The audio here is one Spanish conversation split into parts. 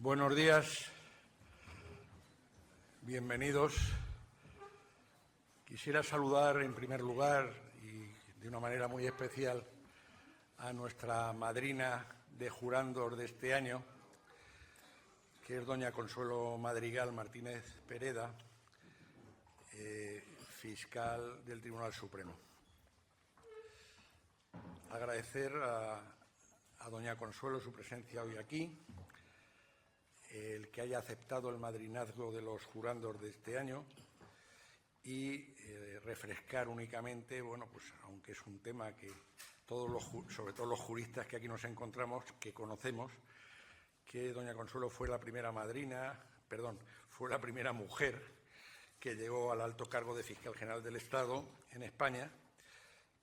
Buenos días, bienvenidos. Quisiera saludar en primer lugar y de una manera muy especial a nuestra madrina de jurandos de este año, que es doña Consuelo Madrigal Martínez Pereda, fiscal del Tribunal Supremo. Agradecer a doña Consuelo su presencia hoy aquí, el que haya aceptado el madrinazgo de los jurandos de este año y refrescar únicamente, bueno, pues aunque es un tema que sobre todo los juristas que aquí nos encontramos, que conocemos, que doña Consuelo fue la primera fue la primera mujer que llegó al alto cargo de Fiscal General del Estado en España,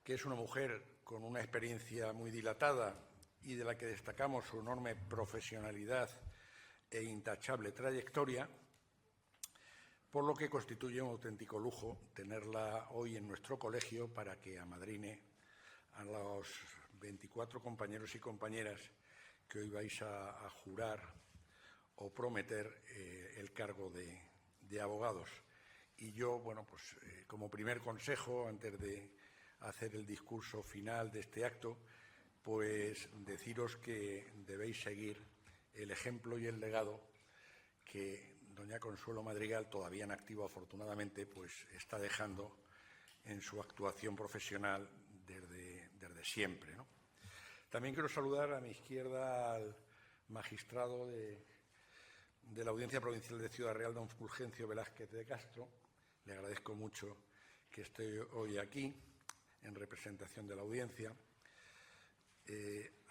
que es una mujer con una experiencia muy dilatada y de la que destacamos su enorme profesionalidad e intachable trayectoria, por lo que constituye un auténtico lujo tenerla hoy en nuestro colegio para que amadrine a los 24 compañeros y compañeras que hoy vais a jurar o prometer el cargo de abogados. Y yo, bueno, pues como primer consejo, antes de hacer el discurso final de este acto, pues deciros que debéis seguir el ejemplo y el legado que doña Consuelo Madrigal, todavía en activo afortunadamente, pues está dejando en su actuación profesional desde siempre, ¿no? También quiero saludar a mi izquierda al magistrado de la Audiencia Provincial de Ciudad Real, don Fulgencio Velázquez de Castro. Le agradezco mucho que esté hoy aquí en representación de la audiencia.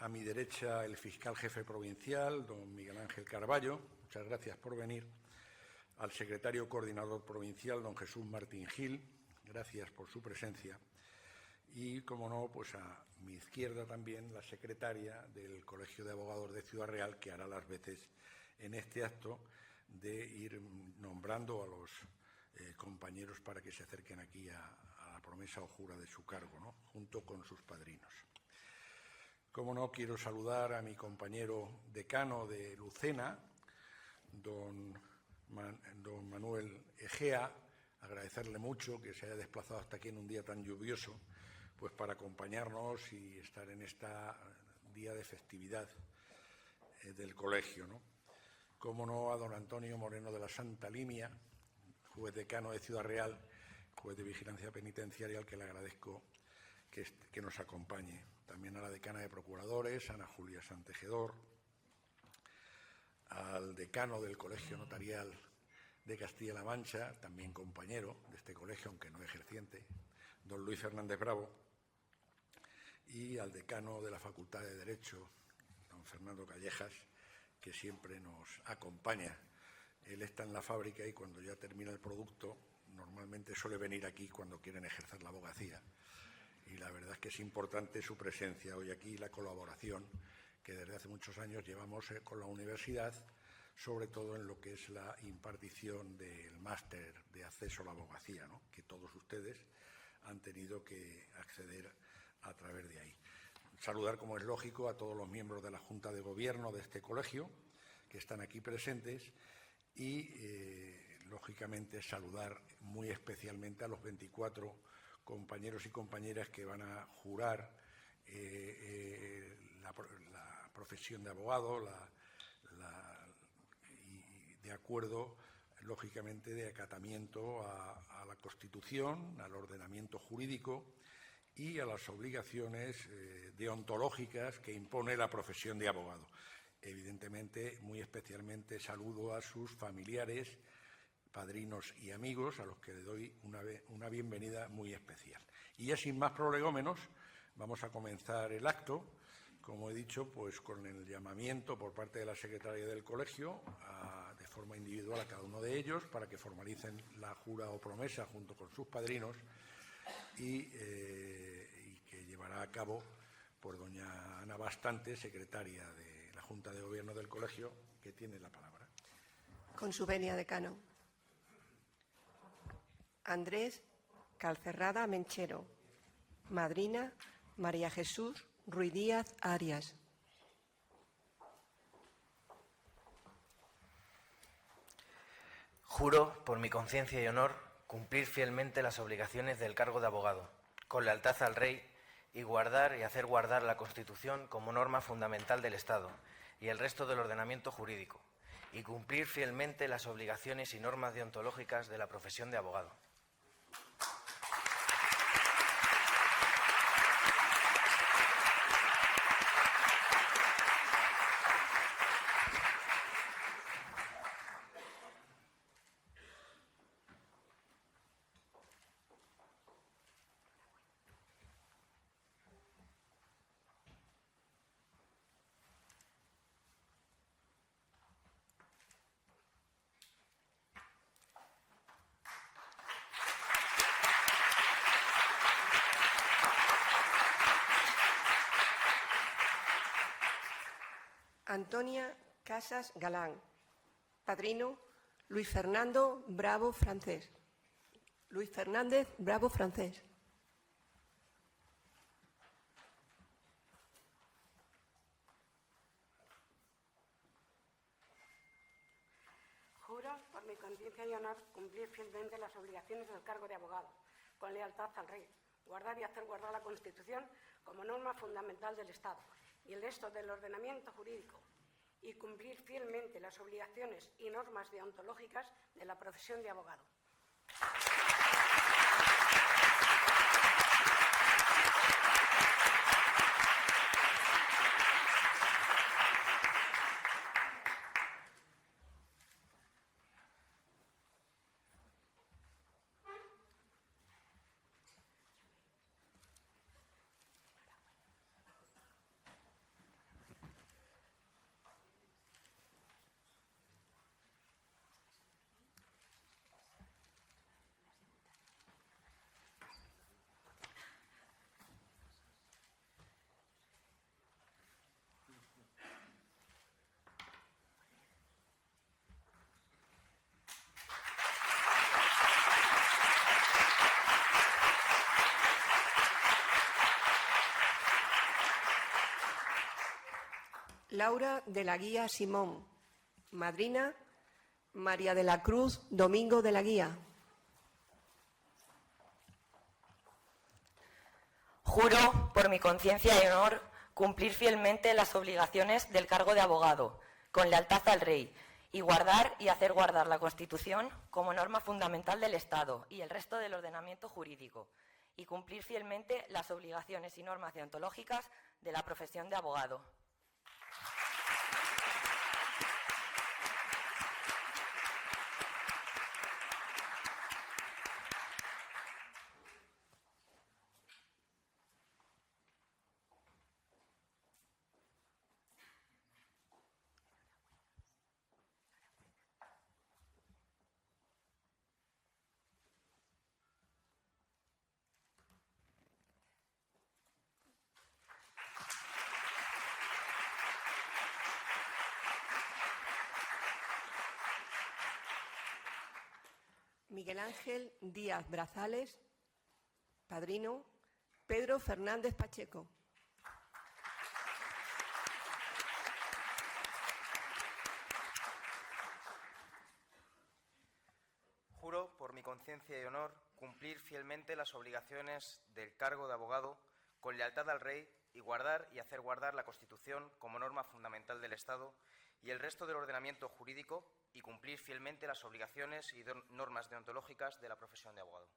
A mi derecha, el fiscal jefe provincial, don Miguel Ángel Carballo. Muchas gracias por venir. Al secretario coordinador provincial, don Jesús Martín Gil. Gracias por su presencia. Y, como no, pues a mi izquierda también la secretaria del Colegio de Abogados de Ciudad Real, que hará las veces en este acto de ir nombrando a los compañeros para que se acerquen aquí a la promesa o jura de su cargo, ¿no?, junto con sus padrinos. Como no, quiero saludar a mi compañero decano de Lucena, don Manuel Egea, agradecerle mucho que se haya desplazado hasta aquí en un día tan lluvioso, pues para acompañarnos y estar en este día de festividad del colegio, ¿no? Como no, a don Antonio Moreno de la Santa Limia, juez decano de Ciudad Real, juez de vigilancia penitenciaria, al que le agradezco que nos acompañe. También a la decana de procuradores, Ana Julia Santejedor, al decano del Colegio Notarial de Castilla-La Mancha, también compañero de este colegio, aunque no ejerciente, don Luis Fernández Bravo, y al decano de la Facultad de Derecho, don Fernando Callejas, que siempre nos acompaña. Él está en la fábrica y cuando ya termina el producto, normalmente suele venir aquí cuando quieren ejercer la abogacía. Y la verdad es que es importante su presencia hoy aquí y la colaboración que desde hace muchos años llevamos con la universidad, sobre todo en lo que es la impartición del máster de acceso a la abogacía, ¿no?, que todos ustedes han tenido que acceder a través de ahí. Saludar, como es lógico, a todos los miembros de la Junta de Gobierno de este colegio que están aquí presentes y, lógicamente, saludar muy especialmente a los 24 compañeros y compañeras que van a jurar la profesión de abogado, y de acuerdo, lógicamente, de acatamiento a la Constitución, al ordenamiento jurídico y a las obligaciones deontológicas que impone la profesión de abogado. Evidentemente, muy especialmente saludo a sus familiares, padrinos y amigos, a los que le doy una bienvenida muy especial. Y ya sin más prolegómenos, vamos a comenzar el acto, como he dicho, pues con el llamamiento por parte de la secretaria del colegio de forma individual a cada uno de ellos para que formalicen la jura o promesa junto con sus padrinos y que llevará a cabo por doña Ana Bastante, secretaria de la Junta de Gobierno del colegio, que tiene la palabra. Con su venia, decano. Andrés Calcerrada Menchero. Madrina, María Jesús Ruiz Díaz Arias. Juro, por mi conciencia y honor, cumplir fielmente las obligaciones del cargo de abogado, con lealtad al Rey, y guardar y hacer guardar la Constitución como norma fundamental del Estado y el resto del ordenamiento jurídico, y cumplir fielmente las obligaciones y normas deontológicas de la profesión de abogado. Antonia Casas Galán. Padrino, Luis Fernando Bravo Francés. Luis Fernández Bravo Francés. Juro, por mi conciencia y honor, cumplir fielmente las obligaciones del cargo de abogado, con lealtad al Rey, guardar y hacer guardar la Constitución como norma fundamental del Estado y el resto del ordenamiento jurídico, y cumplir fielmente las obligaciones y normas deontológicas de la profesión de abogado. Laura de la Guía Simón. Madrina, María de la Cruz Domingo de la Guía. Juro, por mi conciencia y honor, cumplir fielmente las obligaciones del cargo de abogado, con lealtad al Rey, y guardar y hacer guardar la Constitución como norma fundamental del Estado y el resto del ordenamiento jurídico, y cumplir fielmente las obligaciones y normas deontológicas de la profesión de abogado. Miguel Ángel Díaz Brazales. Padrino, Pedro Fernández Pacheco. Juro, por mi conciencia y honor, cumplir fielmente las obligaciones del cargo de abogado, con lealtad al Rey, y guardar y hacer guardar la Constitución como norma fundamental del Estado y el resto del ordenamiento jurídico, y cumplir fielmente las obligaciones y normas deontológicas de la profesión de abogado.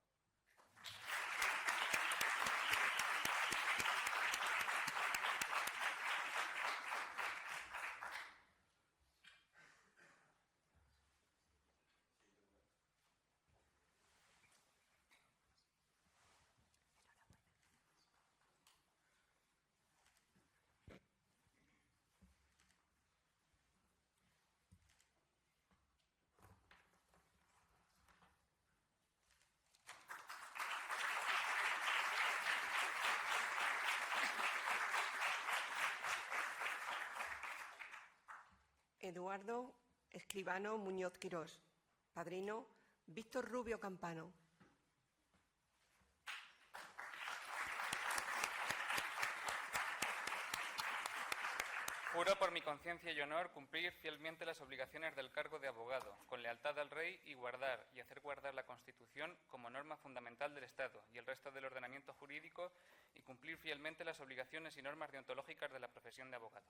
Eduardo Escribano Muñoz Quirós. Padrino, Víctor Rubio Campano. Juro por mi conciencia y honor cumplir fielmente las obligaciones del cargo de abogado, con lealtad al Rey, y guardar y hacer guardar la Constitución como norma fundamental del Estado y el resto del ordenamiento jurídico, y cumplir fielmente las obligaciones y normas deontológicas de la profesión de abogado.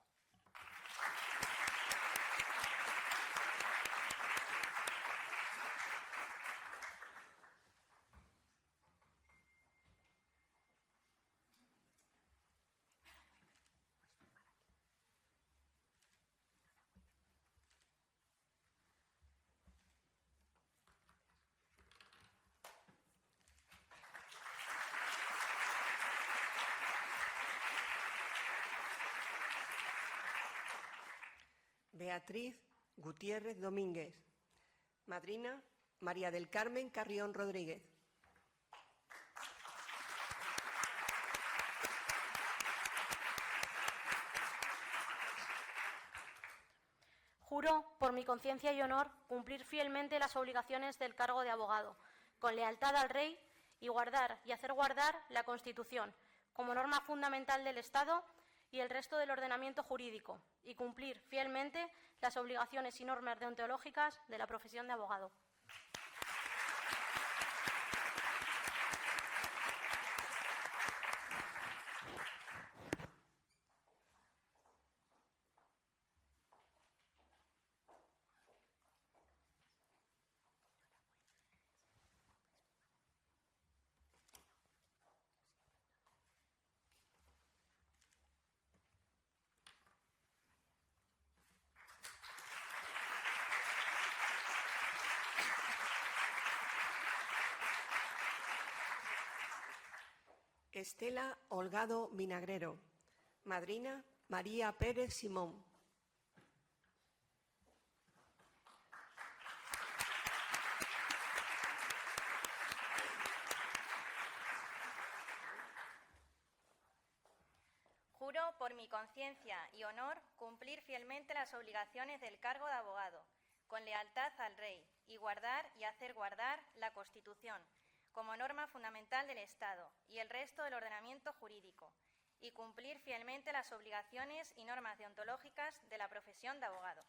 Beatriz Gutiérrez Domínguez. Madrina, María del Carmen Carrión Rodríguez. Juro, por mi conciencia y honor, cumplir fielmente las obligaciones del cargo de abogado, con lealtad al Rey, y guardar y hacer guardar la Constitución como norma fundamental del Estado y el resto del ordenamiento jurídico, y cumplir fielmente las obligaciones y normas deontológicas de la profesión de abogado. Estela Holgado Vinagrero. Madrina, María Pérez Simón. Juro por mi conciencia y honor cumplir fielmente las obligaciones del cargo de abogado, con lealtad al Rey, y guardar y hacer guardar la Constitución como norma fundamental del Estado y el resto del ordenamiento jurídico, y cumplir fielmente las obligaciones y normas deontológicas de la profesión de abogado.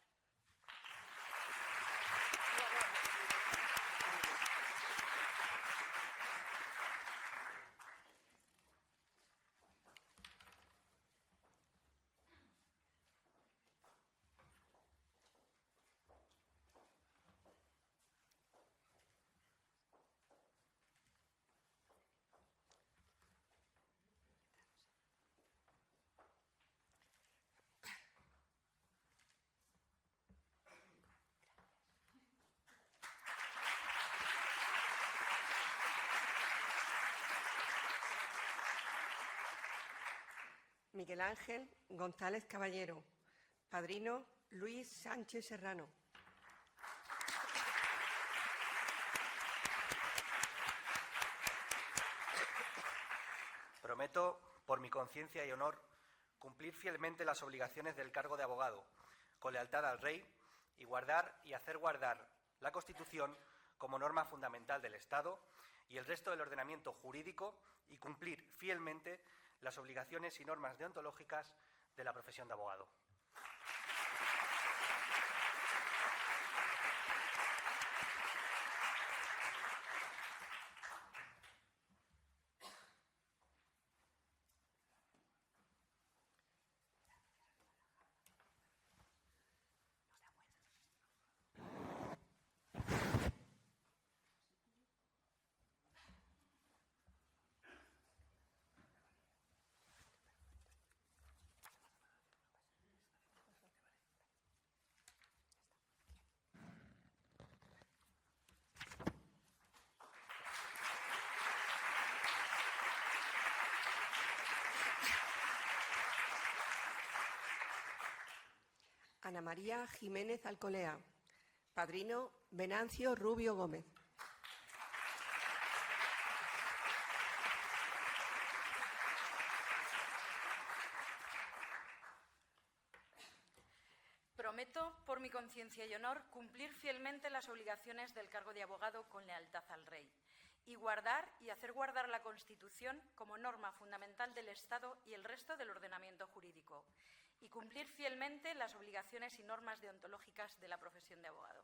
Miguel Ángel González Caballero. Padrino, Luis Sánchez Serrano. Prometo, por mi conciencia y honor, cumplir fielmente las obligaciones del cargo de abogado, con lealtad al Rey, y guardar y hacer guardar la Constitución como norma fundamental del Estado y el resto del ordenamiento jurídico, y cumplir fielmente las obligaciones y normas deontológicas de la profesión de abogado. Ana María Jiménez Alcolea. Padrino, Venancio Rubio Gómez. Prometo, por mi conciencia y honor, cumplir fielmente las obligaciones del cargo de abogado con lealtad al Rey, y guardar y hacer guardar la Constitución como norma fundamental del Estado y el resto del ordenamiento jurídico, y cumplir fielmente las obligaciones y normas deontológicas de la profesión de abogado.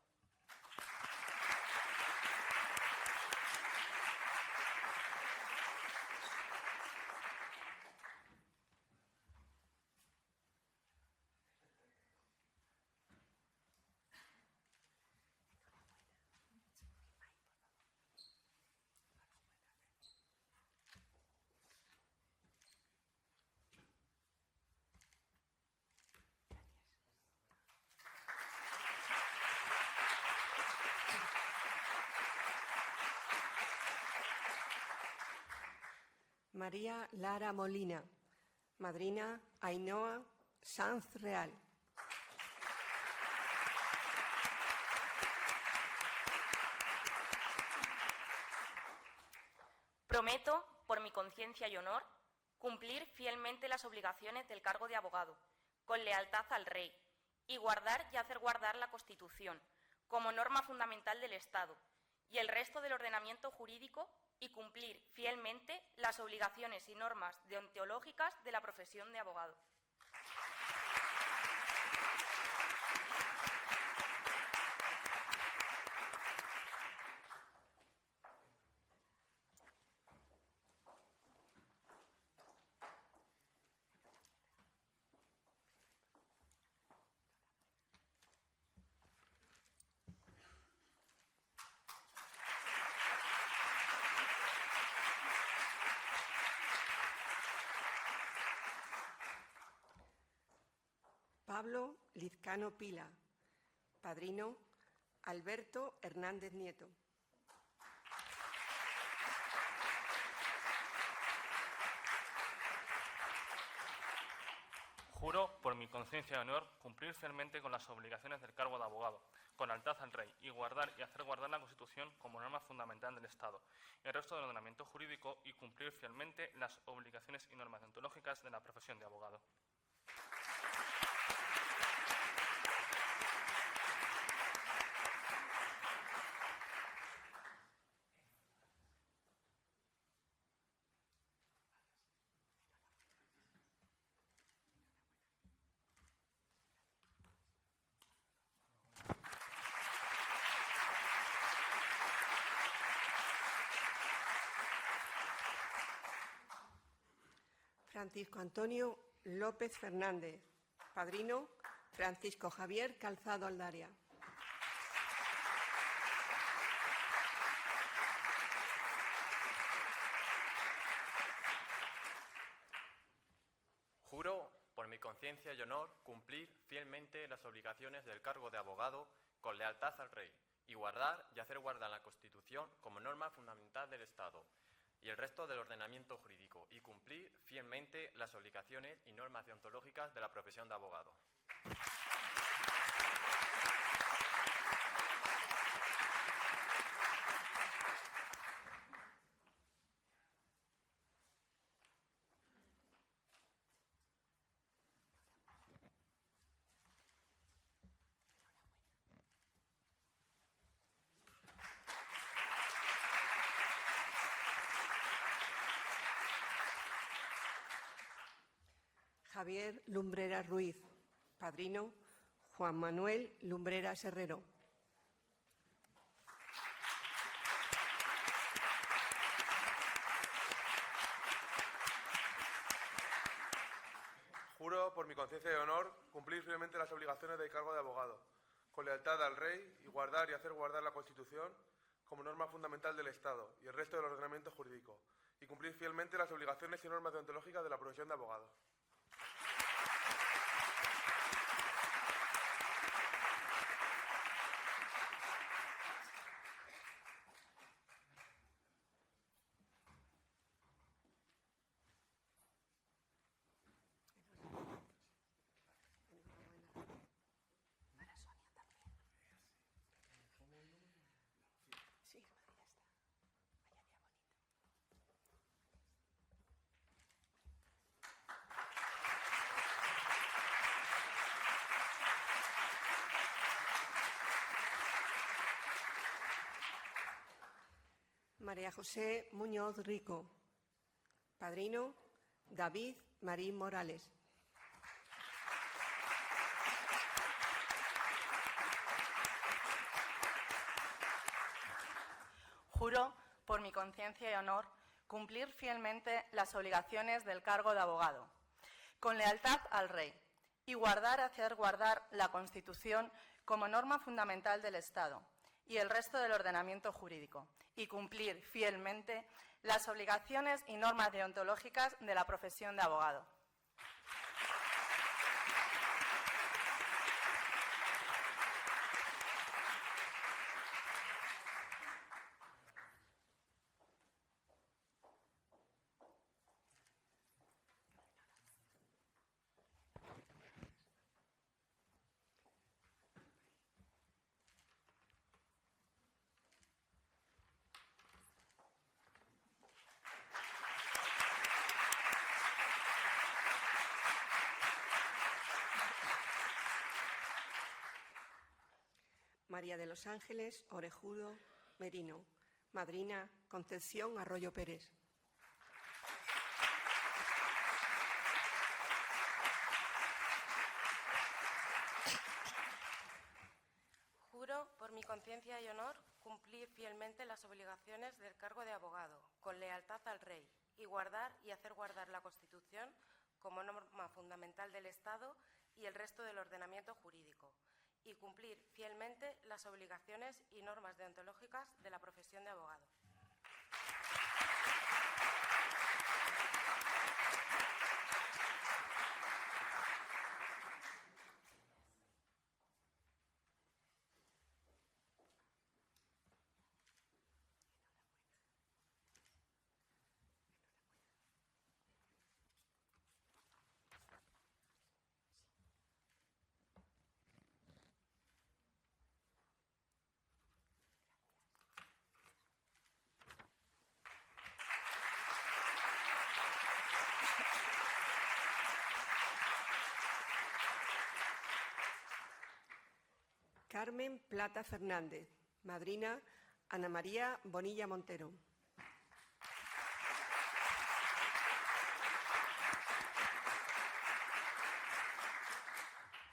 María Lara Molina. Madrina Ainhoa Sanz Real. Prometo, por mi conciencia y honor, cumplir fielmente las obligaciones del cargo de abogado, con lealtad al Rey, y guardar y hacer guardar la Constitución, como norma fundamental del Estado, y el resto del ordenamiento jurídico, y cumplir fielmente las obligaciones y normas deontológicas de la profesión de abogado. Pablo Lizcano Pila. Padrino Alberto Hernández Nieto. Juro, por mi conciencia y honor, cumplir fielmente con las obligaciones del cargo de abogado, con lealtad al Rey, y guardar y hacer guardar la Constitución como norma fundamental del Estado, y el resto del ordenamiento jurídico, y cumplir fielmente las obligaciones y normas deontológicas de la profesión de abogado. Francisco Antonio López Fernández. Padrino Francisco Javier Calzado Aldaria. Juro, por mi conciencia y honor, cumplir fielmente las obligaciones del cargo de abogado con lealtad al Rey y guardar y hacer guardar la Constitución como norma fundamental del Estado y el resto del ordenamiento jurídico, y cumplir fielmente las obligaciones y normas deontológicas de la profesión de abogado. Javier Lumbreras Ruiz. Padrino Juan Manuel Lumbreras Herrero. Juro, por mi conciencia y honor, cumplir fielmente las obligaciones del cargo de abogado, con lealtad al Rey, y guardar y hacer guardar la Constitución como norma fundamental del Estado y el resto del ordenamiento jurídico, y cumplir fielmente las obligaciones y normas deontológicas de la profesión de abogado. María José Muñoz Rico. Padrino David Marín Morales. Juro, por mi conciencia y honor, cumplir fielmente las obligaciones del cargo de abogado, con lealtad al Rey, y guardar y hacer guardar la Constitución como norma fundamental del Estado y el resto del ordenamiento jurídico, y cumplir fielmente las obligaciones y normas deontológicas de la profesión de abogado. María de los Ángeles Orejudo Merino. Madrina Concepción Arroyo Pérez. Juro, por mi conciencia y honor, cumplir fielmente las obligaciones del cargo de abogado, con lealtad al Rey, y guardar y hacer guardar la Constitución como norma fundamental del Estado y el resto del ordenamiento jurídico, y cumplir fielmente las obligaciones y normas deontológicas de la profesión de abogado. Carmen Plata Fernández. Madrina Ana María Bonilla Montero.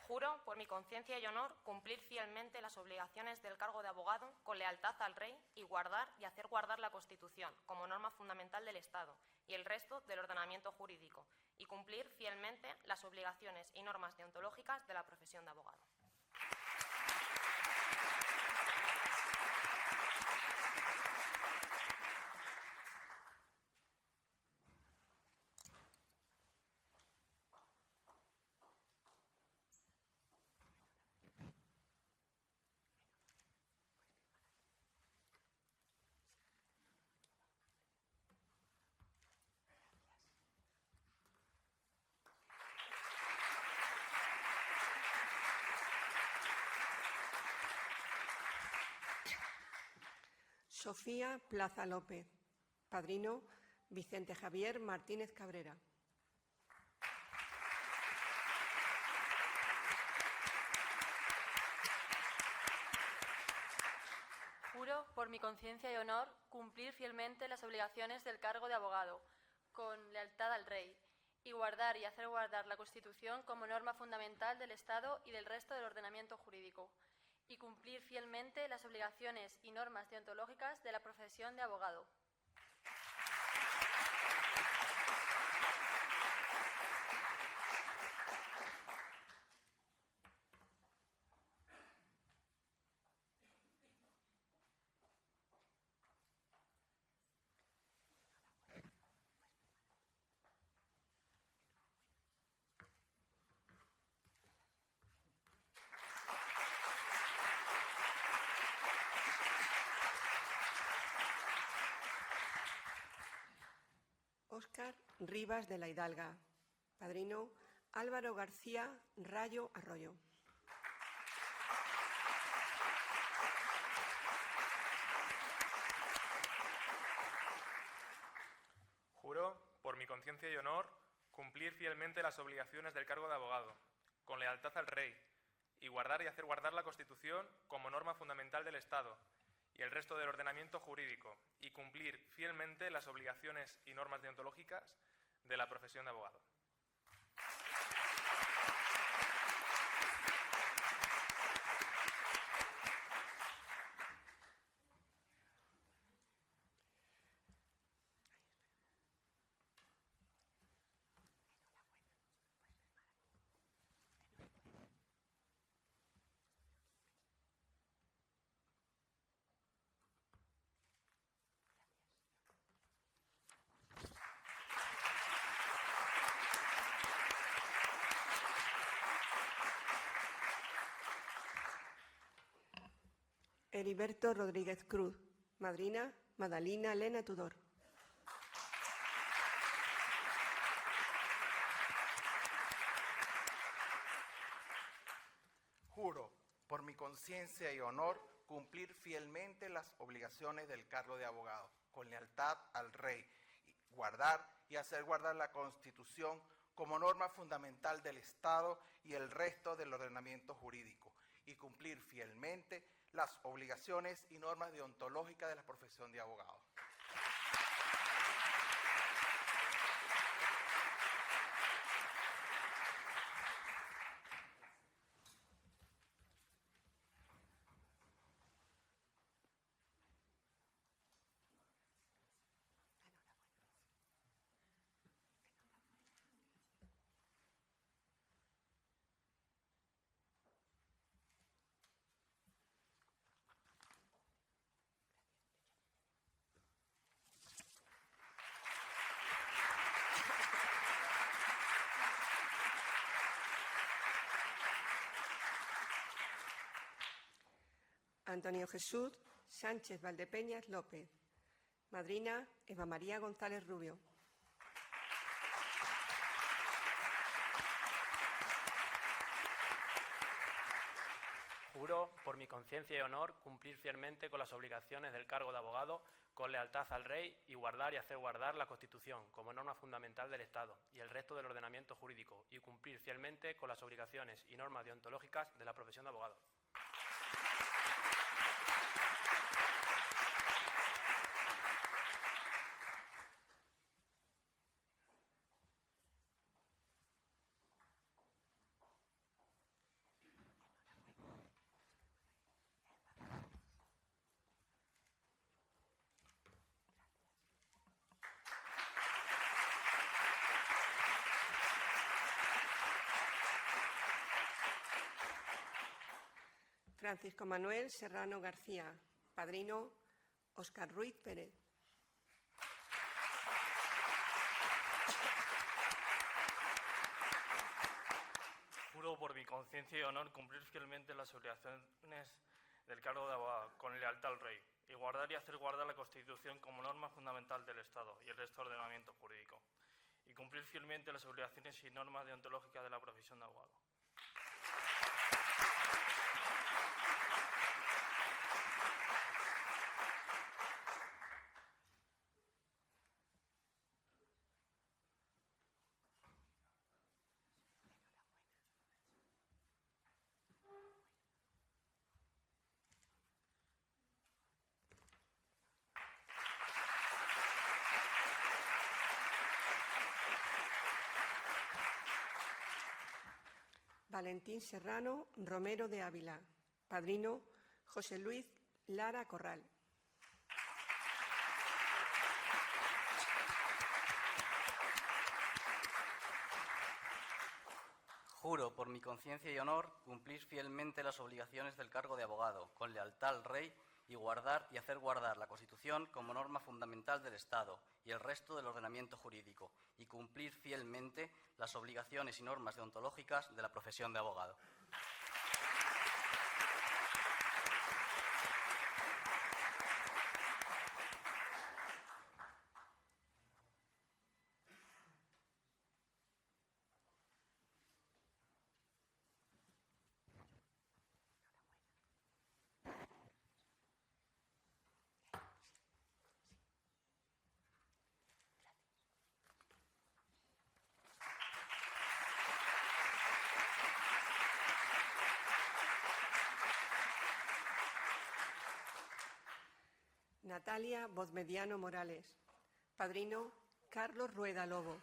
Juro, por mi conciencia y honor, cumplir fielmente las obligaciones del cargo de abogado con lealtad al Rey y guardar y hacer guardar la Constitución como norma fundamental del Estado y el resto del ordenamiento jurídico, y cumplir fielmente las obligaciones y normas deontológicas de la profesión de abogado. Sofía Plaza López. Padrino Vicente Javier Martínez Cabrera. Juro, por mi conciencia y honor, cumplir fielmente las obligaciones del cargo de abogado, con lealtad al Rey, y guardar y hacer guardar la Constitución como norma fundamental del Estado y del resto del ordenamiento jurídico, y cumplir fielmente las obligaciones y normas deontológicas de la profesión de abogado. Óscar Rivas de la Hidalga. Padrino Álvaro García Rayo Arroyo. Juro, por mi conciencia y honor, cumplir fielmente las obligaciones del cargo de abogado, con lealtad al Rey, y guardar y hacer guardar la Constitución como norma fundamental del Estado y el resto del ordenamiento jurídico, y cumplir fielmente las obligaciones y normas deontológicas de la profesión de abogado. Heriberto Rodríguez Cruz. Madrina, Madalina Elena Tudor. Juro, por mi conciencia y honor, cumplir fielmente las obligaciones del cargo de abogado, con lealtad al Rey, y guardar y hacer guardar la Constitución como norma fundamental del Estado y el resto del ordenamiento jurídico, y cumplir fielmente las obligaciones y normas deontológicas de la profesión de abogado. Antonio Jesús Sánchez Valdepeñas López. Madrina, Eva María González Rubio. Juro, por mi conciencia y honor, cumplir fielmente con las obligaciones del cargo de abogado, con lealtad al Rey, y guardar y hacer guardar la Constitución como norma fundamental del Estado y el resto del ordenamiento jurídico, y cumplir fielmente con las obligaciones y normas deontológicas de la profesión de abogado. Francisco Manuel Serrano García. Padrino, Óscar Ruiz Pérez. Juro por mi conciencia y honor cumplir fielmente las obligaciones del cargo de abogado, con lealtad al Rey, y guardar y hacer guardar la Constitución como norma fundamental del Estado y el resto del ordenamiento jurídico, y cumplir fielmente las obligaciones y normas deontológicas de la profesión de abogado. Valentín Serrano Romero de Ávila. Padrino, José Luis Lara Corral. Juro, por mi conciencia y honor, cumplir fielmente las obligaciones del cargo de abogado, con lealtad al Rey, y guardar y hacer guardar la Constitución como norma fundamental del Estado y el resto del ordenamiento jurídico, y cumplir fielmente las obligaciones y normas deontológicas de la profesión de abogado. Natalia Bozmediano Morales. Padrino, Carlos Rueda Lobo.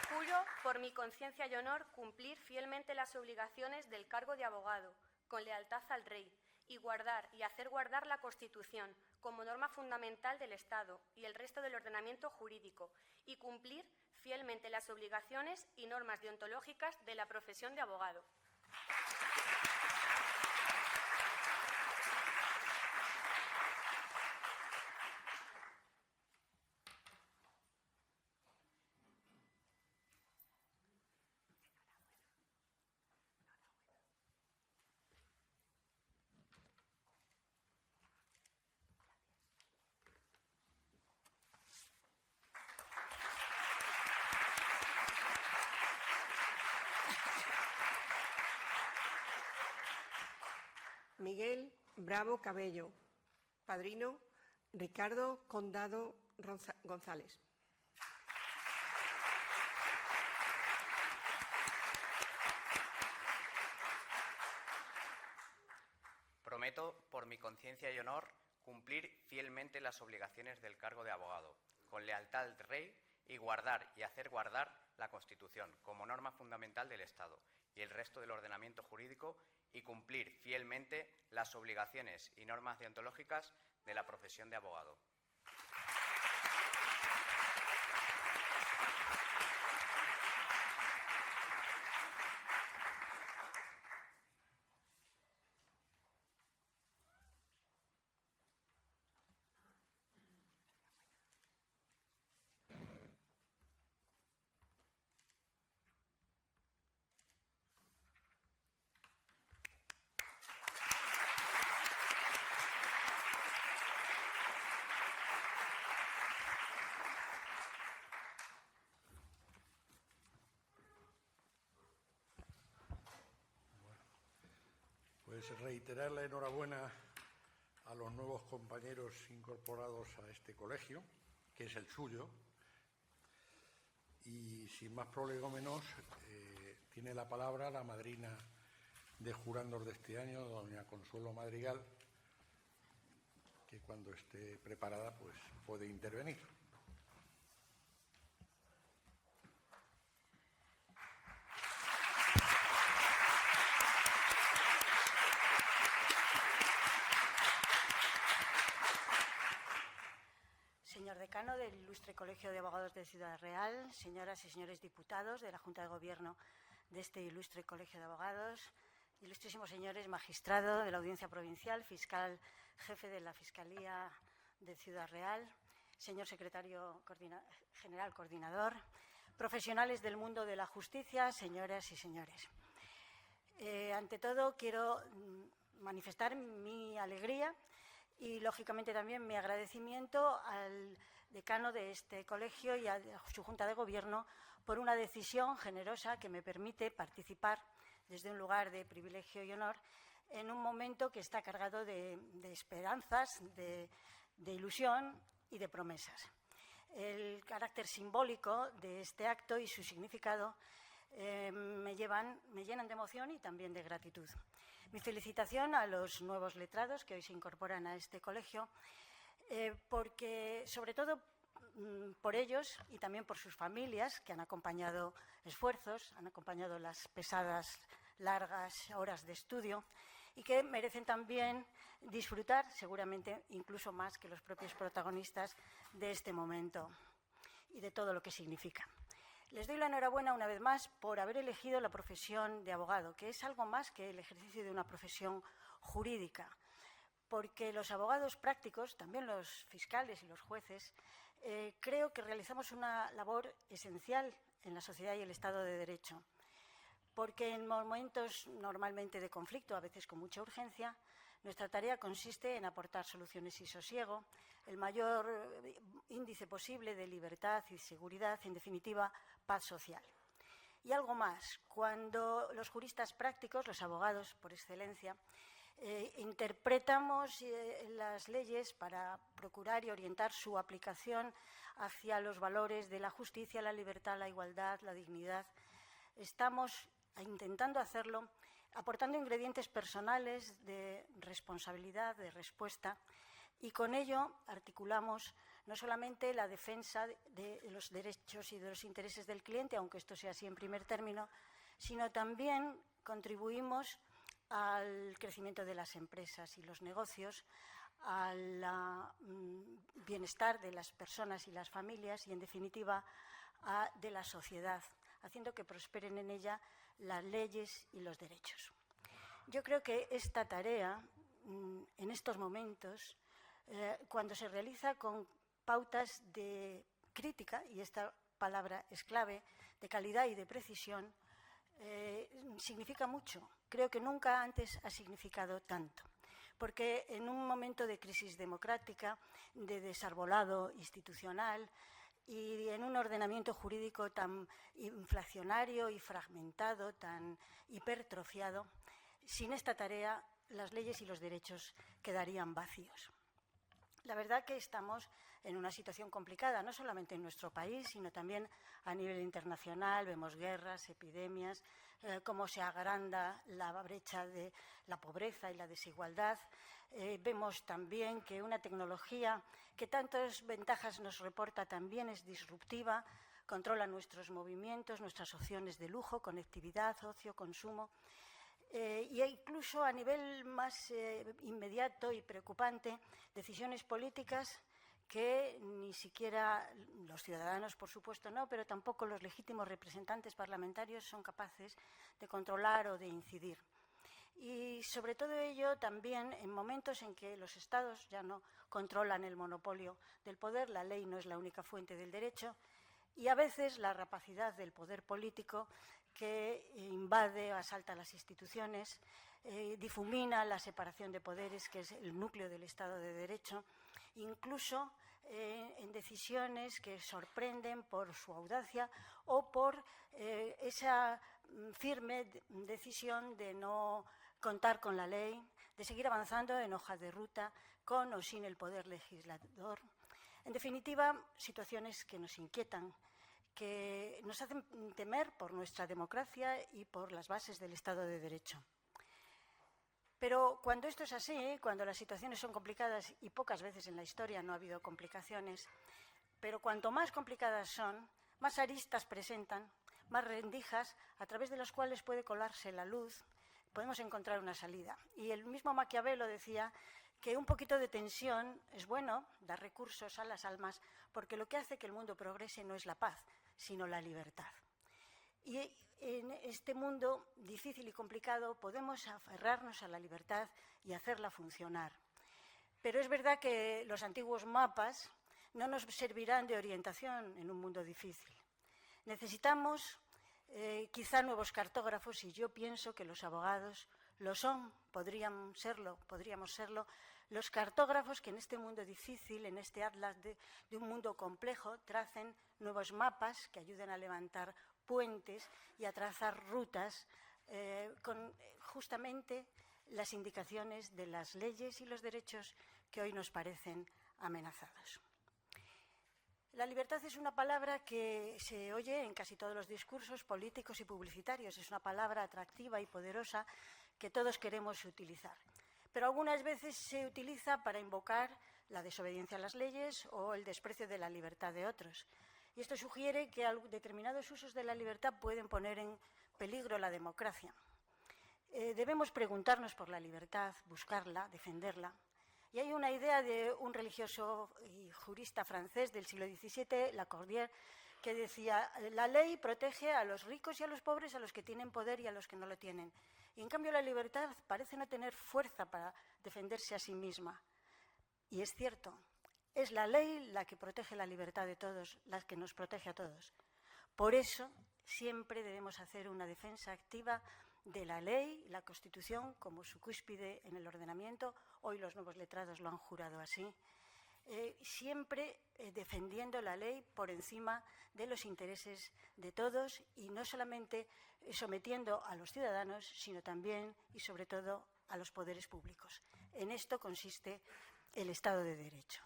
Juro, por mi conciencia y honor, cumplir fielmente las obligaciones del cargo de abogado, con lealtad al Rey, y guardar y hacer guardar la Constitución como norma fundamental del Estado y el resto del ordenamiento jurídico, y cumplir fielmente las obligaciones y normas deontológicas de la profesión de abogado. Miguel Bravo Cabello. Padrino, Ricardo Condado González. Prometo, por mi conciencia y honor, cumplir fielmente las obligaciones del cargo de abogado, con lealtad al Rey y guardar y hacer guardar la Constitución como norma fundamental del Estado y el resto del ordenamiento jurídico y cumplir fielmente las obligaciones y normas deontológicas de la profesión de abogado. Pues reiterar la enhorabuena a los nuevos compañeros incorporados a este colegio, que es el suyo, y sin más prolegómenos tiene la palabra la madrina de jurandos de este año, doña Consuelo Madrigal, que cuando esté preparada pues puede intervenir. Señor decano del Ilustre Colegio de Abogados de Ciudad Real, señoras y señores diputados de la Junta de Gobierno de este Ilustre Colegio de Abogados, ilustrísimos señores magistrado de la Audiencia Provincial, fiscal jefe de la Fiscalía de Ciudad Real, señor secretario general coordinador, profesionales del mundo de la justicia, señoras y señores. Ante todo, quiero manifestar mi alegría y, lógicamente, también mi agradecimiento al decano de este colegio y a su Junta de Gobierno por una decisión generosa que me permite participar desde un lugar de privilegio y honor en un momento que está cargado de esperanzas, de ilusión y de promesas. El carácter simbólico de este acto y su significado me llenan de emoción y también de gratitud. Mi felicitación a los nuevos letrados que hoy se incorporan a este colegio, porque, sobre todo, por ellos y también por sus familias, que han acompañado esfuerzos, han acompañado las pesadas, largas horas de estudio y que merecen también disfrutar, seguramente, incluso más que los propios protagonistas de este momento y de todo lo que significa. Les doy la enhorabuena una vez más por haber elegido la profesión de abogado, que es algo más que el ejercicio de una profesión jurídica, porque los abogados prácticos, también los fiscales y los jueces, creo que realizamos una labor esencial en la sociedad y el Estado de Derecho, porque en momentos normalmente de conflicto, a veces con mucha urgencia, nuestra tarea consiste en aportar soluciones y sosiego, el mayor índice posible de libertad y seguridad, en definitiva, paz social. Y algo más, cuando los juristas prácticos, los abogados por excelencia, interpretamos las leyes para procurar y orientar su aplicación hacia los valores de la justicia, la libertad, la igualdad, la dignidad, estamos intentando hacerlo aportando ingredientes personales de responsabilidad, de respuesta, y con ello articulamos no solamente la defensa de los derechos y de los intereses del cliente, aunque esto sea así en primer término, sino también contribuimos al crecimiento de las empresas y los negocios, al bienestar de las personas y las familias y, en definitiva, de la sociedad, haciendo que prosperen en ella las leyes y los derechos. Yo creo que esta tarea, en estos momentos, cuando se realiza con pautas de crítica, y esta palabra es clave, de calidad y de precisión, significa mucho. Creo que nunca antes ha significado tanto, porque en un momento de crisis democrática, de desarbolado institucional y en un ordenamiento jurídico tan inflacionario y fragmentado, tan hipertrofiado, sin esta tarea las leyes y los derechos quedarían vacíos. La verdad que estamos en una situación complicada, no solamente en nuestro país, sino también a nivel internacional. Vemos guerras, epidemias, cómo se agranda la brecha de la pobreza y la desigualdad. Vemos también que una tecnología que tantas ventajas nos reporta también es disruptiva, controla nuestros movimientos, nuestras opciones de lujo, conectividad, ocio, consumo. Y incluso a nivel más inmediato y preocupante, decisiones políticas que ni siquiera los ciudadanos, por supuesto, no, pero tampoco los legítimos representantes parlamentarios son capaces de controlar o de incidir. Y sobre todo ello también en momentos en que los Estados ya no controlan el monopolio del poder, la ley no es la única fuente del derecho, y a veces la rapacidad del poder político que invade, asalta las instituciones, difumina la separación de poderes, que es el núcleo del Estado de Derecho, incluso en decisiones que sorprenden por su audacia o por esa firme decisión de no contar con la ley, de seguir avanzando en hojas de ruta, con o sin el poder legislador. En definitiva, situaciones que nos inquietan, que nos hacen temer por nuestra democracia y por las bases del Estado de Derecho. Pero cuando esto es así, cuando las situaciones son complicadas, y pocas veces en la historia no ha habido complicaciones, pero cuanto más complicadas son, más aristas presentan, más rendijas a través de las cuales puede colarse la luz, podemos encontrar una salida. Y el mismo Maquiavelo decía que un poquito de tensión es bueno, da recursos a las almas, porque lo que hace que el mundo progrese no es la paz, sino la libertad. Y en este mundo difícil y complicado podemos aferrarnos a la libertad y hacerla funcionar. Pero es verdad que los antiguos mapas no nos servirán de orientación en un mundo difícil. Necesitamos quizá nuevos cartógrafos, y yo pienso que los abogados lo son, podríamos serlo, los cartógrafos que en este mundo difícil, en este atlas de un mundo complejo, tracen nuevos mapas que ayuden a levantar puentes y a trazar rutas con justamente las indicaciones de las leyes y los derechos que hoy nos parecen amenazados. La libertad es una palabra que se oye en casi todos los discursos políticos y publicitarios. Es una palabra atractiva y poderosa que todos queremos utilizar. Pero algunas veces se utiliza para invocar la desobediencia a las leyes o el desprecio de la libertad de otros. Y esto sugiere que determinados usos de la libertad pueden poner en peligro la democracia. Debemos preguntarnos por la libertad, buscarla, defenderla. Y hay una idea de un religioso y jurista francés del siglo XVII, Lacordaire, que decía: la ley protege a los ricos y a los pobres, a los que tienen poder y a los que no lo tienen. Y en cambio la libertad parece no tener fuerza para defenderse a sí misma. Y es cierto, es la ley la que protege la libertad de todos, la que nos protege a todos. Por eso siempre debemos hacer una defensa activa de la ley, la Constitución como su cúspide en el ordenamiento. Hoy los nuevos letrados lo han jurado así. Siempre defendiendo la ley por encima de los intereses de todos, y no solamente sometiendo a los ciudadanos, sino también y sobre todo a los poderes públicos. En esto consiste el Estado de Derecho.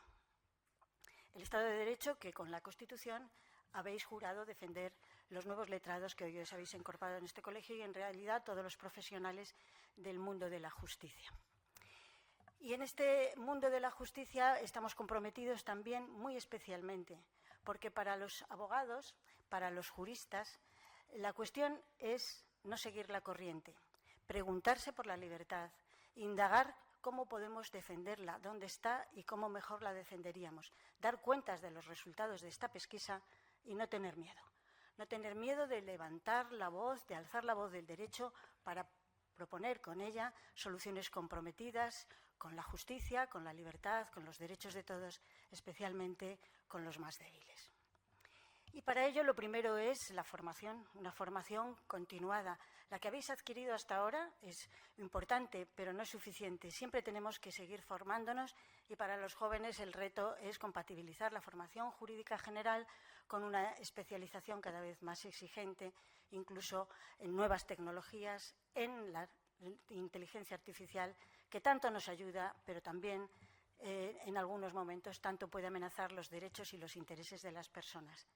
El Estado de Derecho que con la Constitución habéis jurado defender los nuevos letrados que hoy os habéis incorporado en este colegio, y en realidad todos los profesionales del mundo de la justicia. Y en este mundo de la justicia estamos comprometidos también muy especialmente, porque para los abogados, para los juristas, la cuestión es no seguir la corriente, preguntarse por la libertad, indagar cómo podemos defenderla, dónde está y cómo mejor la defenderíamos, dar cuentas de los resultados de esta pesquisa y no tener miedo. No tener miedo de levantar la voz, de alzar la voz del derecho para proponer con ella soluciones comprometidas con la justicia, con la libertad, con los derechos de todos, especialmente con los más débiles. Y para ello lo primero es la formación, una formación continuada. La que habéis adquirido hasta ahora es importante, pero no es suficiente. Siempre tenemos que seguir formándonos, y para los jóvenes el reto es compatibilizar la formación jurídica general con una especialización cada vez más exigente, incluso en nuevas tecnologías, en la inteligencia artificial que tanto nos ayuda, pero también en algunos momentos tanto puede amenazar los derechos y los intereses de las personas.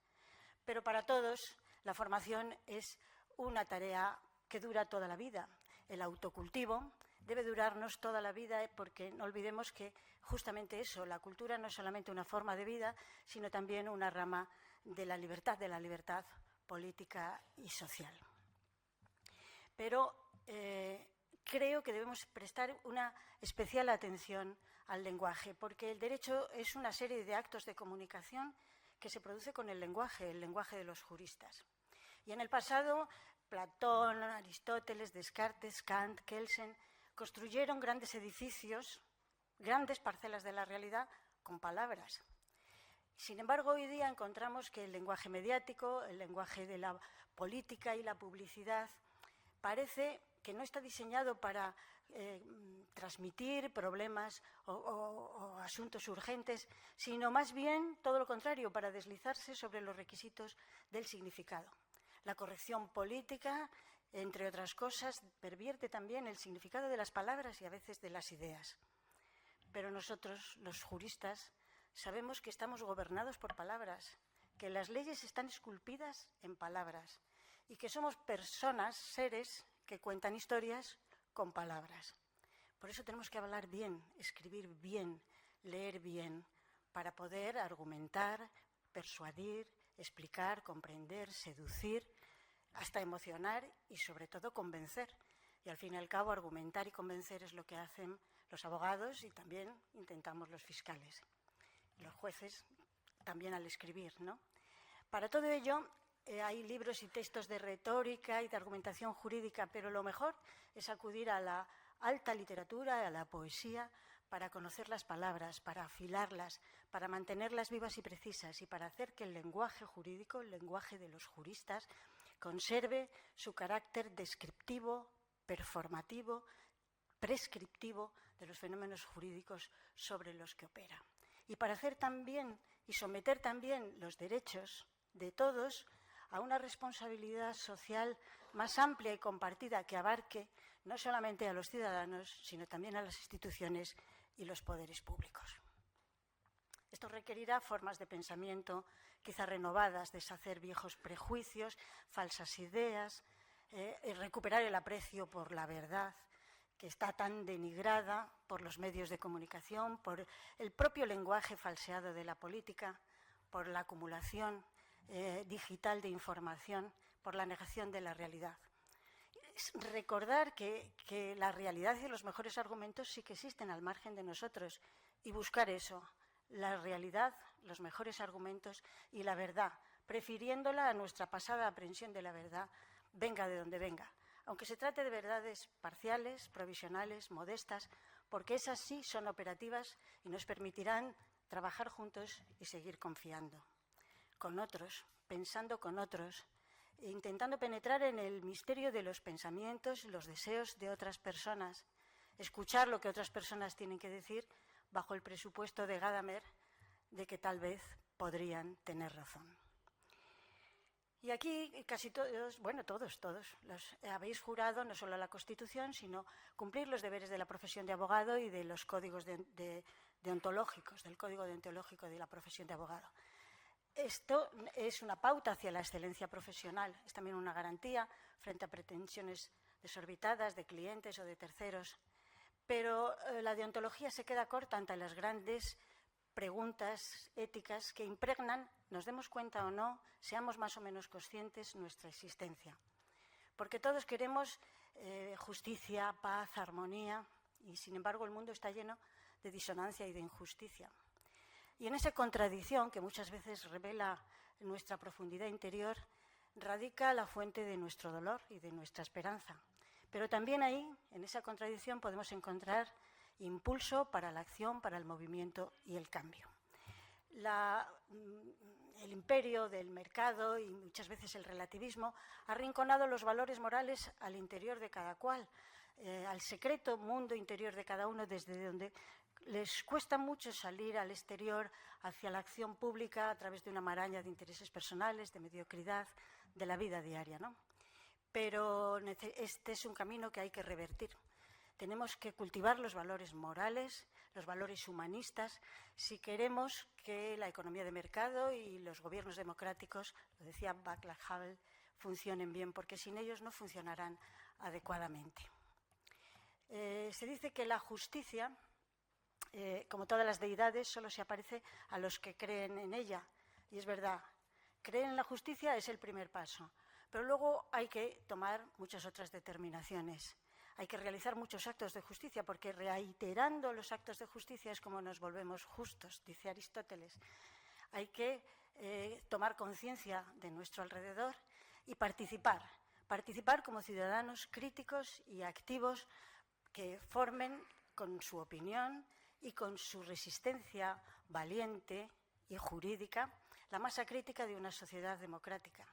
Pero para todos la formación es una tarea que dura toda la vida. El autocultivo debe durarnos toda la vida, porque no olvidemos que justamente eso, la cultura no es solamente una forma de vida, sino también una rama de la libertad política y social. Pero creo que debemos prestar una especial atención al lenguaje, porque el derecho es una serie de actos de comunicación que se produce con el lenguaje de los juristas. Y en el pasado, Platón, Aristóteles, Descartes, Kant, Kelsen construyeron grandes edificios, grandes parcelas de la realidad con palabras. Sin embargo, hoy día encontramos que el lenguaje mediático, el lenguaje de la política y la publicidad, parece que no está diseñado para transmitir problemas o asuntos urgentes, sino más bien todo lo contrario, para deslizarse sobre los requisitos del significado. La corrección política, entre otras cosas, pervierte también el significado de las palabras y a veces de las ideas. Pero nosotros, los juristas, sabemos que estamos gobernados por palabras, que las leyes están esculpidas en palabras y que somos personas, seres, que cuentan historias con palabras. Por eso tenemos que hablar bien, escribir bien, leer bien, para poder argumentar, persuadir, explicar, comprender, seducir, hasta emocionar y sobre todo convencer. Y al fin y al cabo argumentar y convencer es lo que hacen los abogados y también intentamos los fiscales. Los jueces también al escribir, ¿no? Para todo ello hay libros y textos de retórica y de argumentación jurídica, pero lo mejor es acudir a la alta literatura, a la poesía, para conocer las palabras, para afilarlas, para mantenerlas vivas y precisas y para hacer que el lenguaje jurídico, el lenguaje de los juristas, conserve su carácter descriptivo, performativo, prescriptivo de los fenómenos jurídicos sobre los que opera. Y para hacer también y someter también los derechos de todos a una responsabilidad social más amplia y compartida que abarque no solamente a los ciudadanos, sino también a las instituciones y los poderes públicos. Esto requerirá formas de pensamiento quizá renovadas, deshacer viejos prejuicios, falsas ideas, recuperar el aprecio por la verdad, que está tan denigrada por los medios de comunicación, por el propio lenguaje falseado de la política, por la acumulación digital de información, por la negación de la realidad. Es recordar que la realidad y los mejores argumentos sí que existen al margen de nosotros y buscar eso, la realidad, los mejores argumentos y la verdad, prefiriéndola a nuestra pasada aprehensión de la verdad, venga de donde venga. Aunque se trate de verdades parciales, provisionales, modestas, porque esas sí son operativas y nos permitirán trabajar juntos y seguir confiando. Con otros, pensando con otros, e intentando penetrar en el misterio de los pensamientos y los deseos de otras personas, escuchar lo que otras personas tienen que decir bajo el presupuesto de Gadamer de que tal vez podrían tener razón. Y aquí casi todos, bueno, todos, habéis jurado no solo la Constitución, sino cumplir los deberes de la profesión de abogado y de los códigos deontológicos, del Código Deontológico de la profesión de abogado. Esto es una pauta hacia la excelencia profesional, es también una garantía frente a pretensiones desorbitadas de clientes o de terceros. Pero la deontología se queda corta ante las grandes preguntas éticas que impregnan, nos demos cuenta o no, seamos más o menos conscientes nuestra existencia. Porque todos queremos justicia, paz, armonía, y sin embargo el mundo está lleno de disonancia y de injusticia. Y en esa contradicción, que muchas veces revela nuestra profundidad interior, radica la fuente de nuestro dolor y de nuestra esperanza. Pero también ahí, en esa contradicción, podemos encontrar impulso para la acción, para el movimiento y el cambio. El imperio del mercado y muchas veces el relativismo ha arrinconado los valores morales al interior de cada cual, al secreto mundo interior de cada uno, desde donde les cuesta mucho salir al exterior hacia la acción pública a través de una maraña de intereses personales, de mediocridad, de la vida diaria, ¿no? pero este es un camino que hay que revertir. Tenemos que cultivar los valores morales, los valores humanistas, si queremos que la economía de mercado y los gobiernos democráticos, lo decía Václav Havel, funcionen bien, porque sin ellos no funcionarán adecuadamente. Se dice que la justicia, como todas las deidades, solo se aparece a los que creen en ella. Y es verdad, creer en la justicia es el primer paso, pero luego hay que tomar muchas otras determinaciones. Hay que realizar muchos actos de justicia, porque reiterando los actos de justicia es como nos volvemos justos, dice Aristóteles. Hay que tomar conciencia de nuestro alrededor y participar como ciudadanos críticos y activos que formen con su opinión y con su resistencia valiente y jurídica la masa crítica de una sociedad democrática,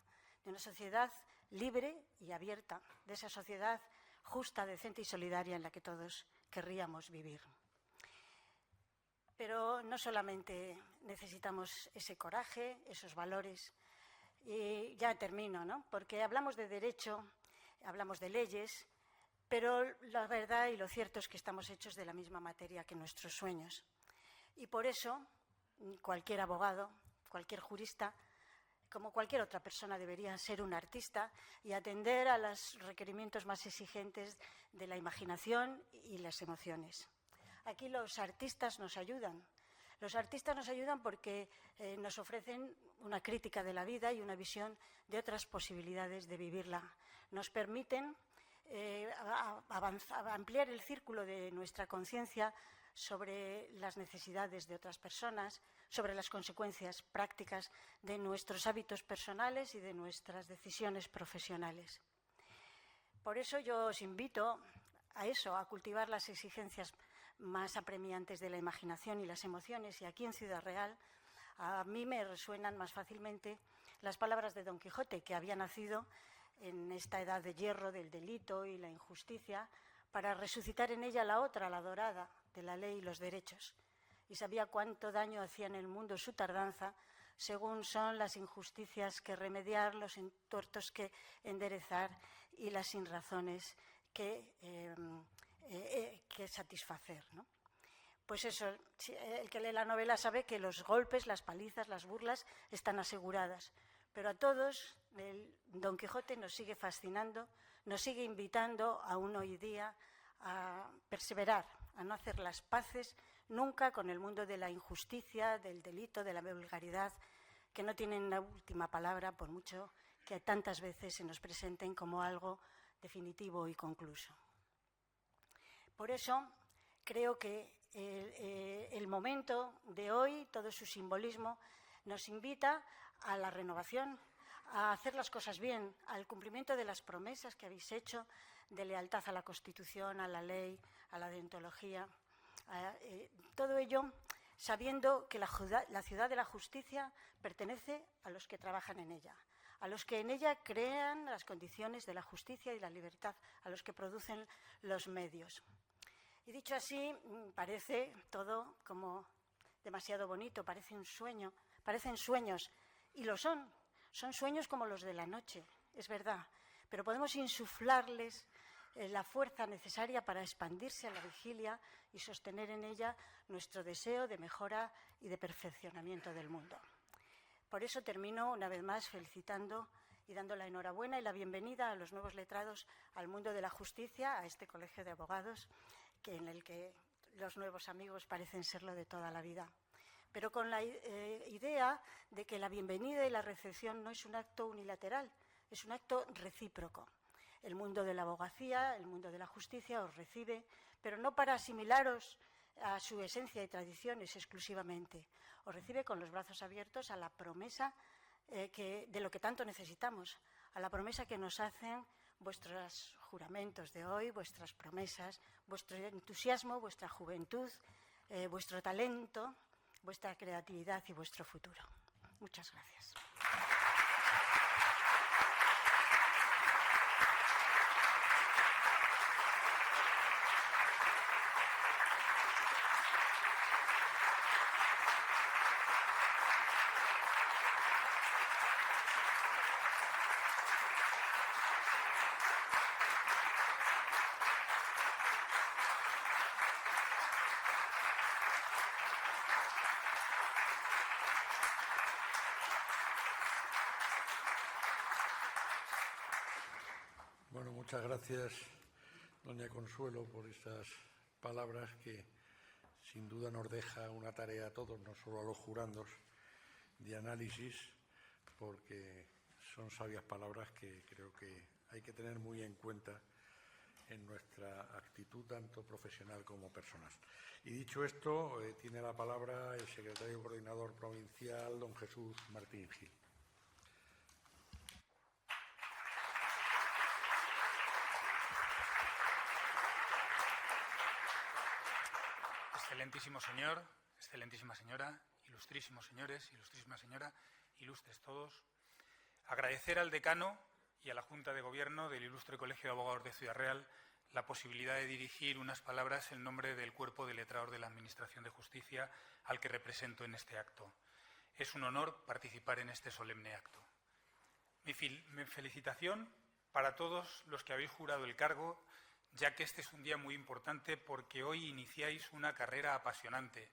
de una sociedad libre y abierta, de esa sociedad justa, decente y solidaria en la que todos querríamos vivir. Pero no solamente necesitamos ese coraje, esos valores. Y ya termino, ¿no? Porque hablamos de derecho, hablamos de leyes, pero la verdad y lo cierto es que estamos hechos de la misma materia que nuestros sueños. Y por eso cualquier abogado, cualquier jurista, como cualquier otra persona, debería ser un artista y atender a los requerimientos más exigentes de la imaginación y las emociones. Aquí los artistas nos ayudan. Los artistas nos ayudan porque nos ofrecen una crítica de la vida y una visión de otras posibilidades de vivirla. Nos permiten ampliar el círculo de nuestra conciencia sobre las necesidades de otras personas, sobre las consecuencias prácticas de nuestros hábitos personales y de nuestras decisiones profesionales. Por eso yo os invito a eso, a cultivar las exigencias más apremiantes de la imaginación y las emociones. Y aquí en Ciudad Real a mí me resuenan más fácilmente las palabras de Don Quijote, que había nacido en esta edad de hierro del delito y la injusticia para resucitar en ella la otra, la dorada, de la ley y los derechos. Y sabía cuánto daño hacía en el mundo su tardanza, según son las injusticias que remediar, los entuertos que enderezar y las sinrazones que satisfacer, ¿no? Pues eso, el que lee la novela sabe que los golpes, las palizas, las burlas están aseguradas. Pero a todos, Don Quijote nos sigue fascinando, nos sigue invitando aún hoy día a perseverar, a no hacer las paces nunca con el mundo de la injusticia, del delito, de la vulgaridad, que no tienen la última palabra, por mucho que tantas veces se nos presenten como algo definitivo y concluso. Por eso creo que el momento de hoy, todo su simbolismo, nos invita a la renovación, a hacer las cosas bien, al cumplimiento de las promesas que habéis hecho de lealtad a la Constitución, a la ley, a la deontología. Todo ello sabiendo que la ciudad de la justicia pertenece a los que trabajan en ella, a los que en ella crean las condiciones de la justicia y la libertad, a los que producen los medios. Y dicho así, parece todo como demasiado bonito, parece un sueño, parecen sueños, y lo son sueños como los de la noche, es verdad, pero podemos insuflarles la fuerza necesaria para expandirse a la vigilia y sostener en ella nuestro deseo de mejora y de perfeccionamiento del mundo. Por eso termino una vez más felicitando y dando la enhorabuena y la bienvenida a los nuevos letrados al mundo de la justicia, a este colegio de abogados, en el que los nuevos amigos parecen serlo de toda la vida. Pero con la idea de que la bienvenida y la recepción no es un acto unilateral, es un acto recíproco. El mundo de la abogacía, el mundo de la justicia os recibe, pero no para asimilaros a su esencia y tradiciones exclusivamente. Os recibe con los brazos abiertos a la promesa de lo que tanto necesitamos, a la promesa que nos hacen vuestros juramentos de hoy, vuestras promesas, vuestro entusiasmo, vuestra juventud, vuestro talento, vuestra creatividad y vuestro futuro. Muchas gracias. Muchas gracias, doña Consuelo, por estas palabras que sin duda nos deja una tarea a todos, no solo a los jurandos, de análisis, porque son sabias palabras que creo que hay que tener muy en cuenta en nuestra actitud tanto profesional como personal. Y dicho esto, tiene la palabra el secretario coordinador provincial, don Jesús Martín Gil. Excelentísimo señor, excelentísima señora, ilustrísimos señores, ilustrísima señora, ilustres todos. Agradecer al decano y a la Junta de Gobierno del Ilustre Colegio de Abogados de Ciudad Real la posibilidad de dirigir unas palabras en nombre del Cuerpo de Letrados de la Administración de Justicia al que represento en este acto. Es un honor participar en este solemne acto. Mi felicitación para todos los que habéis jurado el cargo, ya que este es un día muy importante porque hoy iniciáis una carrera apasionante,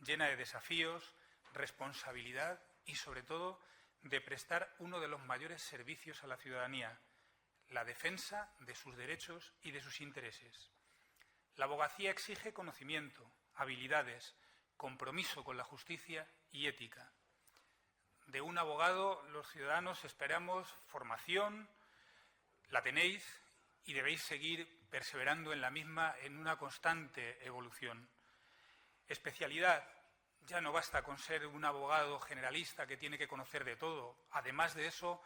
llena de desafíos, responsabilidad y, sobre todo, de prestar uno de los mayores servicios a la ciudadanía, la defensa de sus derechos y de sus intereses. La abogacía exige conocimiento, habilidades, compromiso con la justicia y ética. De un abogado, los ciudadanos esperamos formación, la tenéis y debéis seguir perseverando en la misma en una constante evolución. Especialidad. Ya no basta con ser un abogado generalista que tiene que conocer de todo. Además de eso,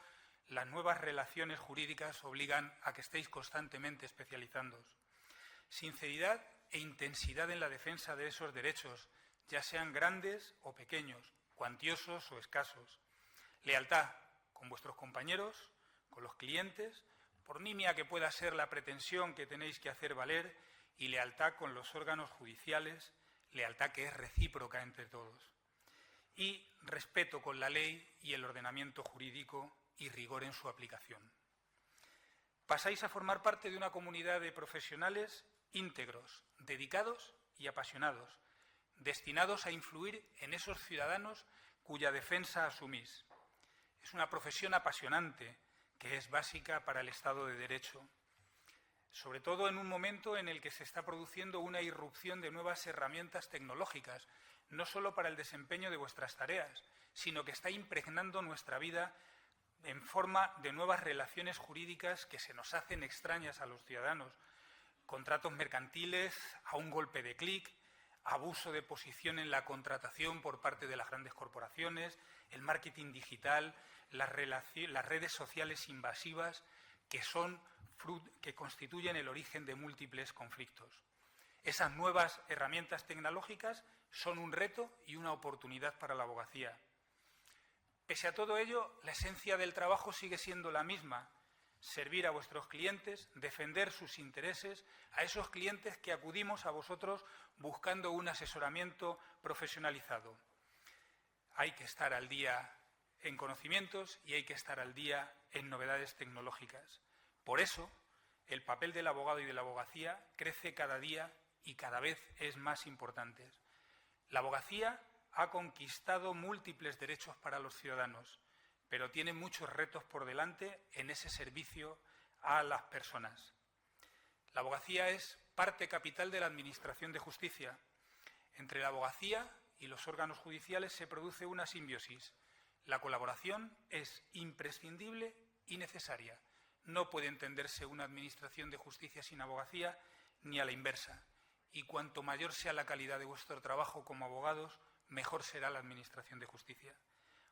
las nuevas relaciones jurídicas obligan a que estéis constantemente especializándoos. Sinceridad e intensidad en la defensa de esos derechos, ya sean grandes o pequeños, cuantiosos o escasos. Lealtad con vuestros compañeros, con los clientes, por nimia que pueda ser la pretensión que tenéis que hacer valer, y lealtad con los órganos judiciales, lealtad que es recíproca entre todos. Y respeto con la ley y el ordenamiento jurídico y rigor en su aplicación. Pasáis a formar parte de una comunidad de profesionales íntegros, dedicados y apasionados, destinados a influir en esos ciudadanos cuya defensa asumís. Es una profesión apasionante que es básica para el Estado de Derecho, sobre todo en un momento en el que se está produciendo una irrupción de nuevas herramientas tecnológicas, no solo para el desempeño de vuestras tareas, sino que está impregnando nuestra vida en forma de nuevas relaciones jurídicas que se nos hacen extrañas a los ciudadanos. Contratos mercantiles a un golpe de clic, abuso de posición en la contratación por parte de las grandes corporaciones, el marketing digital, las redes sociales invasivas que constituyen el origen de múltiples conflictos. Esas nuevas herramientas tecnológicas son un reto y una oportunidad para la abogacía. Pese a todo ello, la esencia del trabajo sigue siendo la misma: servir a vuestros clientes, defender sus intereses, a esos clientes que acudimos a vosotros buscando un asesoramiento profesionalizado. Hay que estar al día en conocimientos y hay que estar al día en novedades tecnológicas. Por eso, el papel del abogado y de la abogacía crece cada día y cada vez es más importante. La abogacía ha conquistado múltiples derechos para los ciudadanos, pero tiene muchos retos por delante en ese servicio a las personas. La abogacía es parte capital de la Administración de Justicia. Entre la abogacía y los órganos judiciales se produce una simbiosis. La colaboración es imprescindible y necesaria. No puede entenderse una Administración de Justicia sin abogacía, ni a la inversa. Y cuanto mayor sea la calidad de vuestro trabajo como abogados, mejor será la Administración de Justicia.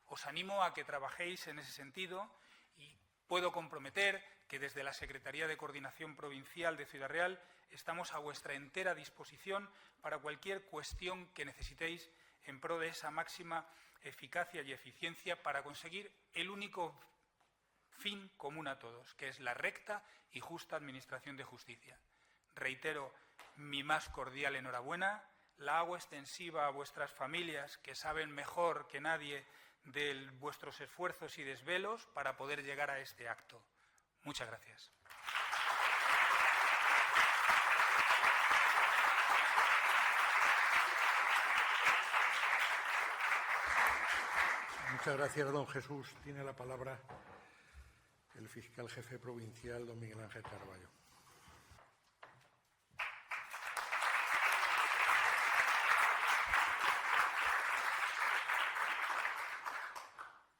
Os animo a que trabajéis en ese sentido y puedo comprometer que desde la Secretaría de Coordinación Provincial de Ciudad Real estamos a vuestra entera disposición para cualquier cuestión que necesitéis en pro de esa máxima eficacia y eficiencia para conseguir el único fin común a todos, que es la recta y justa Administración de Justicia. Reitero mi más cordial enhorabuena, la hago extensiva a vuestras familias, que saben mejor que nadie de vuestros esfuerzos y desvelos para poder llegar a este acto. Muchas gracias. Muchas gracias, don Jesús. Tiene la palabra el fiscal jefe provincial, don Miguel Ángel Carballo.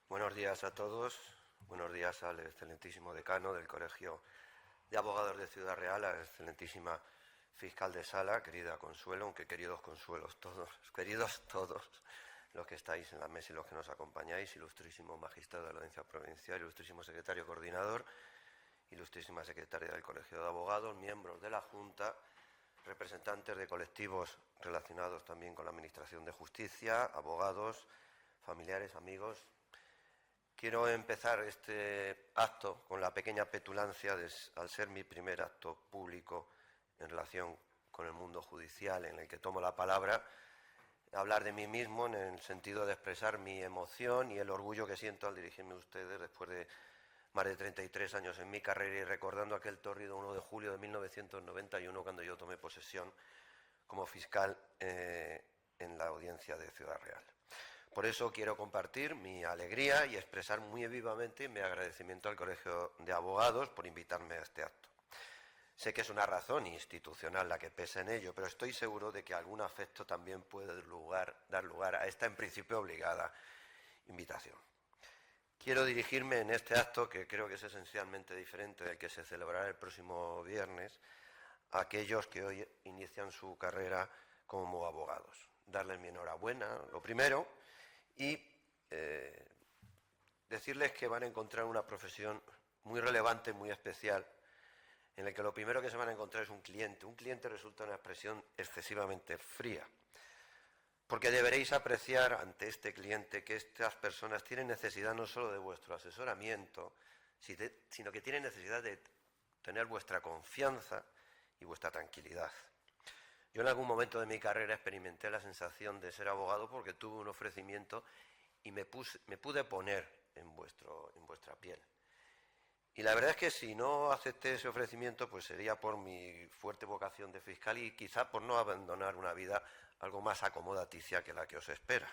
Buenos días a todos. Buenos días al excelentísimo decano del Colegio de Abogados de Ciudad Real, a la excelentísima fiscal de sala, querida Consuelo, aunque queridos todos los que estáis en la mesa y los que nos acompañáis, ilustrísimo magistrado de la Audiencia Provincial, ilustrísimo secretario coordinador, ilustrísima secretaria del Colegio de Abogados, miembros de la Junta, representantes de colectivos relacionados también con la Administración de Justicia, abogados, familiares, amigos. Quiero empezar este acto con la pequeña petulancia al ser mi primer acto público en relación con el mundo judicial en el que tomo la palabra, hablar de mí mismo en el sentido de expresar mi emoción y el orgullo que siento al dirigirme a ustedes después de más de 33 años en mi carrera y recordando aquel tórrido 1 de julio de 1991 cuando yo tomé posesión como fiscal en la Audiencia de Ciudad Real. Por eso quiero compartir mi alegría y expresar muy vivamente mi agradecimiento al Colegio de Abogados por invitarme a este acto. Sé que es una razón institucional la que pesa en ello, pero estoy seguro de que algún afecto también puede dar lugar a esta en principio obligada invitación. Quiero dirigirme en este acto, que creo que es esencialmente diferente del que se celebrará el próximo viernes, a aquellos que hoy inician su carrera como abogados. Darles mi enhorabuena, lo primero, y decirles que van a encontrar una profesión muy relevante, muy especial, en la que lo primero que se van a encontrar es un cliente. Un cliente resulta una expresión excesivamente fría, porque deberéis apreciar ante este cliente que estas personas tienen necesidad no solo de vuestro asesoramiento, sino que tienen necesidad de tener vuestra confianza y vuestra tranquilidad. Yo en algún momento de mi carrera experimenté la sensación de ser abogado porque tuve un ofrecimiento y me pude poner en vuestra piel. Y la verdad es que si no acepté ese ofrecimiento, pues sería por mi fuerte vocación de fiscal y quizá por no abandonar una vida algo más acomodaticia que la que os espera.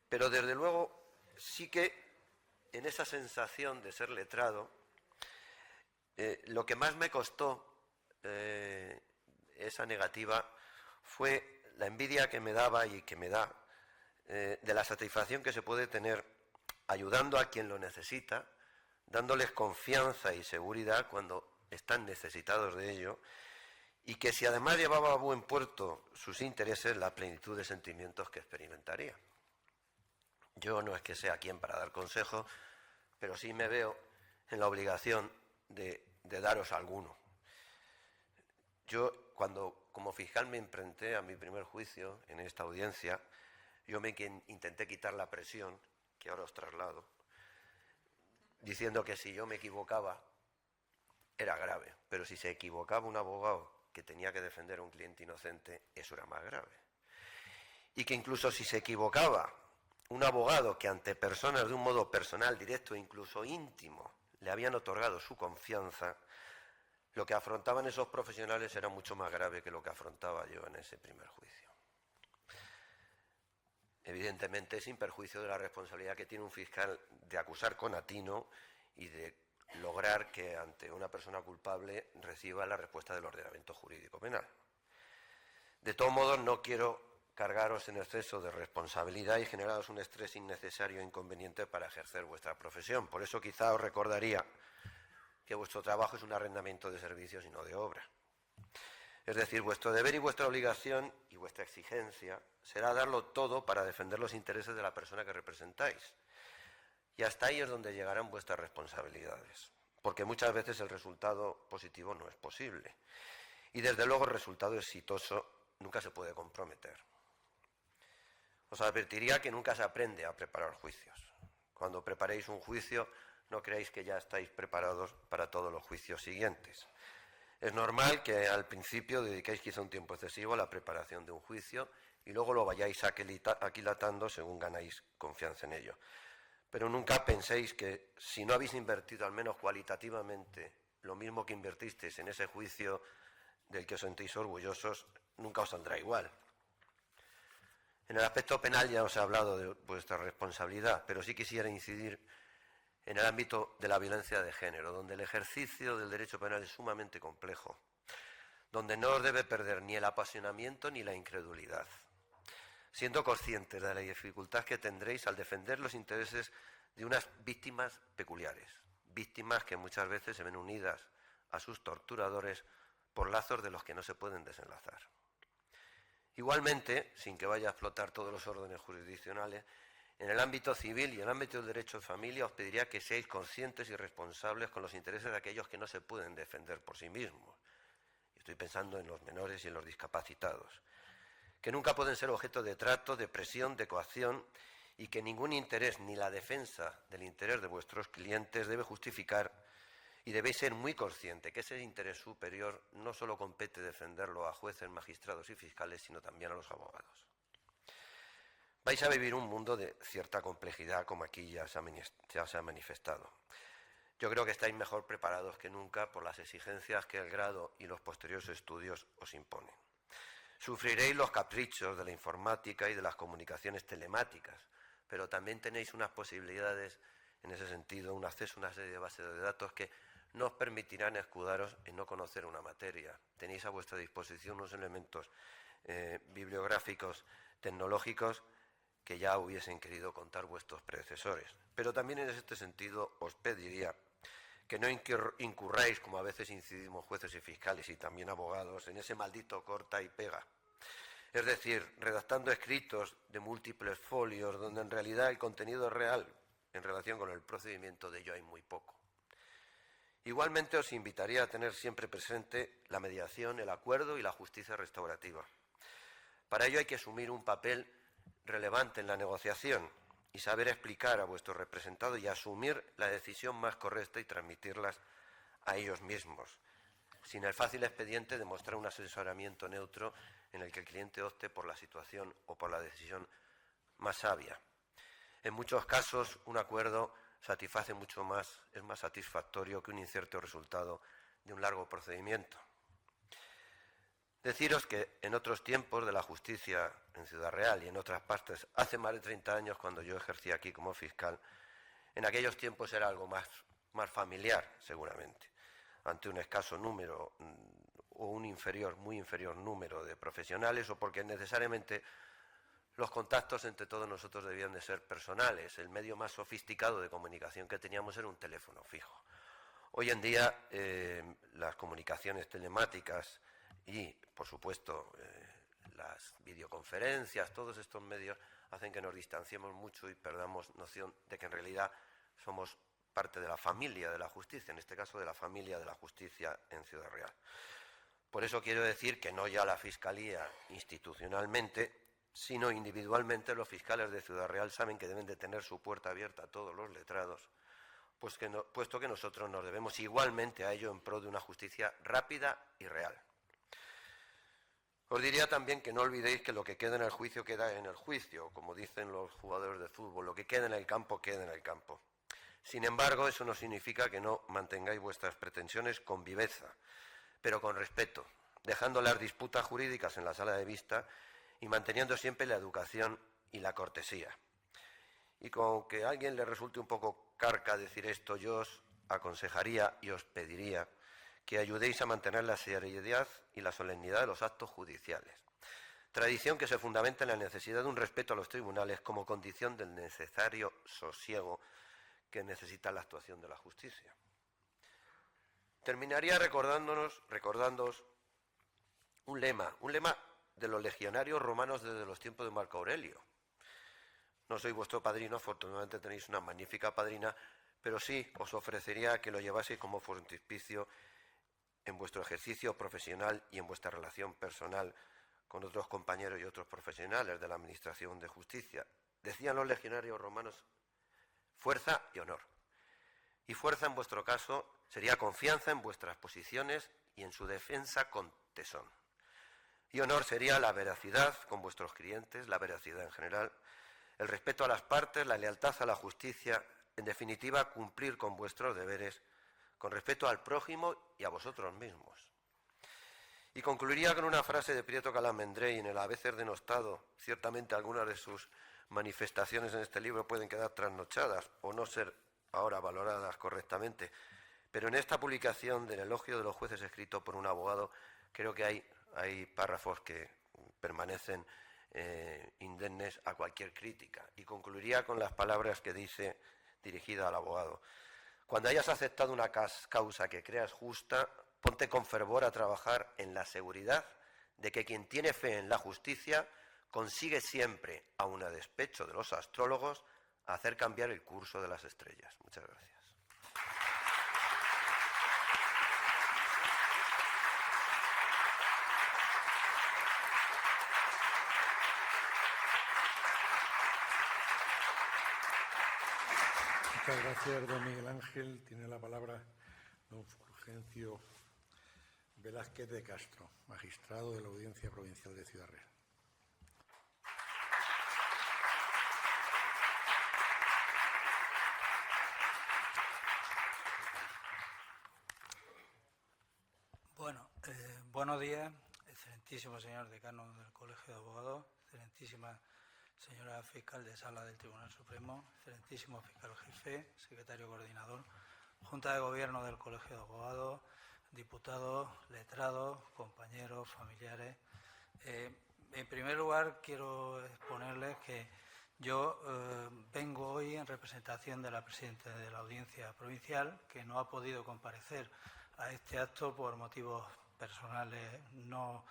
Pero desde luego sí que en esa sensación de ser letrado, lo que más me costó esa negativa fue la envidia que me daba y que me da de la satisfacción que se puede tener ayudando a quien lo necesita, dándoles confianza y seguridad cuando están necesitados de ello, y que si además llevaba a buen puerto sus intereses, la plenitud de sentimientos que experimentaría. Yo no es que sea quien para dar consejo, pero sí me veo en la obligación de daros alguno. Yo, cuando como fiscal me enfrenté a mi primer juicio en esta audiencia, yo me intenté quitar la presión, que ahora os traslado, diciendo que si yo me equivocaba era grave, pero si se equivocaba un abogado que tenía que defender a un cliente inocente, eso era más grave. Y que incluso si se equivocaba un abogado que ante personas de un modo personal, directo e incluso íntimo le habían otorgado su confianza, lo que afrontaban esos profesionales era mucho más grave que lo que afrontaba yo en ese primer juicio. Evidentemente, sin perjuicio de la responsabilidad que tiene un fiscal de acusar con atino y de lograr que ante una persona culpable reciba la respuesta del ordenamiento jurídico penal. De todos modos, no quiero cargaros en exceso de responsabilidad y generaros un estrés innecesario e inconveniente para ejercer vuestra profesión. Por eso quizá os recordaría que vuestro trabajo es un arrendamiento de servicios y no de obra. Es decir, vuestro deber y vuestra obligación y vuestra exigencia será darlo todo para defender los intereses de la persona que representáis. Y hasta ahí es donde llegarán vuestras responsabilidades, porque muchas veces el resultado positivo no es posible. Y desde luego el resultado exitoso nunca se puede comprometer. Os advertiría que nunca se aprende a preparar juicios. Cuando preparéis un juicio, no creáis que ya estáis preparados para todos los juicios siguientes. Es normal que al principio dediquéis quizá un tiempo excesivo a la preparación de un juicio y luego lo vayáis aquilatando según ganáis confianza en ello. Pero nunca penséis que si no habéis invertido al menos cualitativamente lo mismo que invertisteis en ese juicio del que os sentís orgullosos, nunca os saldrá igual. En el aspecto penal ya os he hablado de vuestra responsabilidad, pero sí quisiera incidir en el ámbito de la violencia de género, donde el ejercicio del derecho penal es sumamente complejo, donde no os debe perder ni el apasionamiento ni la incredulidad, siendo conscientes de la dificultad que tendréis al defender los intereses de unas víctimas peculiares, víctimas que muchas veces se ven unidas a sus torturadores por lazos de los que no se pueden desenlazar. Igualmente, sin que vaya a explotar todos los órdenes jurisdiccionales, en el ámbito civil y en el ámbito del derecho de familia os pediría que seáis conscientes y responsables con los intereses de aquellos que no se pueden defender por sí mismos. Estoy pensando en los menores y en los discapacitados, que nunca pueden ser objeto de trato, de presión, de coacción, y que ningún interés ni la defensa del interés de vuestros clientes debe justificar, y debéis ser muy conscientes que ese interés superior no solo compete defenderlo a jueces, magistrados y fiscales, sino también a los abogados. Vais a vivir un mundo de cierta complejidad, como aquí ya se ha manifestado. Yo creo que estáis mejor preparados que nunca por las exigencias que el grado y los posteriores estudios os imponen. Sufriréis los caprichos de la informática y de las comunicaciones telemáticas, pero también tenéis unas posibilidades, en ese sentido, un acceso a una serie de bases de datos que no os permitirán escudaros en no conocer una materia. Tenéis a vuestra disposición unos elementos bibliográficos, tecnológicos, que ya hubiesen querido contar vuestros predecesores. Pero también en este sentido os pediría que no incurráis, como a veces incidimos jueces y fiscales y también abogados, en ese maldito corta y pega. Es decir, redactando escritos de múltiples folios donde en realidad el contenido real en relación con el procedimiento de ello hay muy poco. Igualmente os invitaría a tener siempre presente la mediación, el acuerdo y la justicia restaurativa. Para ello hay que asumir un papel relevante en la negociación y saber explicar a vuestro representado y asumir la decisión más correcta y transmitirlas a ellos mismos, sin el fácil expediente de mostrar un asesoramiento neutro en el que el cliente opte por la situación o por la decisión más sabia. En muchos casos, un acuerdo satisface mucho más, es más satisfactorio que un incierto resultado de un largo procedimiento. Deciros que en otros tiempos de la justicia en Ciudad Real y en otras partes, hace más de 30 años cuando yo ejercía aquí como fiscal, en aquellos tiempos era algo más familiar, seguramente, ante un escaso número o un muy inferior número de profesionales, o porque necesariamente los contactos entre todos nosotros debían de ser personales. El medio más sofisticado de comunicación que teníamos era un teléfono fijo. Hoy en día las comunicaciones telemáticas y, por supuesto, las videoconferencias, todos estos medios hacen que nos distanciemos mucho y perdamos noción de que en realidad somos parte de la familia de la justicia, en este caso de la familia de la justicia en Ciudad Real. Por eso quiero decir que no ya la Fiscalía institucionalmente, sino individualmente los fiscales de Ciudad Real saben que deben de tener su puerta abierta a todos los letrados, puesto que nosotros nos debemos igualmente a ello en pro de una justicia rápida y real. Os diría también que no olvidéis que lo que queda en el juicio queda en el juicio, como dicen los jugadores de fútbol, lo que queda en el campo queda en el campo. Sin embargo, eso no significa que no mantengáis vuestras pretensiones con viveza, pero con respeto, dejando las disputas jurídicas en la sala de vista y manteniendo siempre la educación y la cortesía. Y con que a alguien le resulte un poco carca decir esto, yo os aconsejaría y os pediría que ayudéis a mantener la seriedad y la solemnidad de los actos judiciales. Tradición que se fundamenta en la necesidad de un respeto a los tribunales como condición del necesario sosiego que necesita la actuación de la justicia. Terminaría recordándoos un lema de los legionarios romanos desde los tiempos de Marco Aurelio. No soy vuestro padrino, afortunadamente tenéis una magnífica padrina, pero sí os ofrecería que lo llevaseis como frontispicio en vuestro ejercicio profesional y en vuestra relación personal con otros compañeros y otros profesionales de la Administración de Justicia. Decían los legionarios romanos, fuerza y honor. Y fuerza en vuestro caso sería confianza en vuestras posiciones y en su defensa con tesón. Y honor sería la veracidad con vuestros clientes, la veracidad en general, el respeto a las partes, la lealtad a la justicia, en definitiva, cumplir con vuestros deberes, con respeto al prójimo y a vosotros mismos. Y concluiría con una frase de Prieto Calamendrei en el A veces denostado. Ciertamente algunas de sus manifestaciones en este libro pueden quedar trasnochadas o no ser ahora valoradas correctamente. Pero en esta publicación del elogio de los jueces escrito por un abogado, creo que hay párrafos que permanecen indemnes a cualquier crítica. Y concluiría con las palabras que dice, dirigida al abogado. Cuando hayas aceptado una causa que creas justa, ponte con fervor a trabajar en la seguridad de que quien tiene fe en la justicia consigue siempre, aun a despecho de los astrólogos, hacer cambiar el curso de las estrellas. Muchas gracias. Muchas gracias, don Miguel Ángel. Tiene la palabra don Fulgencio Velázquez de Castro, magistrado de la Audiencia Provincial de Ciudad Real. Buenos días, excelentísimo señor decano del Colegio de Abogados, excelentísima señora fiscal de sala del Tribunal Supremo, excelentísimo fiscal jefe, secretario coordinador, Junta de Gobierno del Colegio de Abogados, diputados, letrados, compañeros, familiares. En primer lugar, quiero exponerles que yo vengo hoy en representación de la presidenta de la Audiencia Provincial, que no ha podido comparecer a este acto por motivos personales, no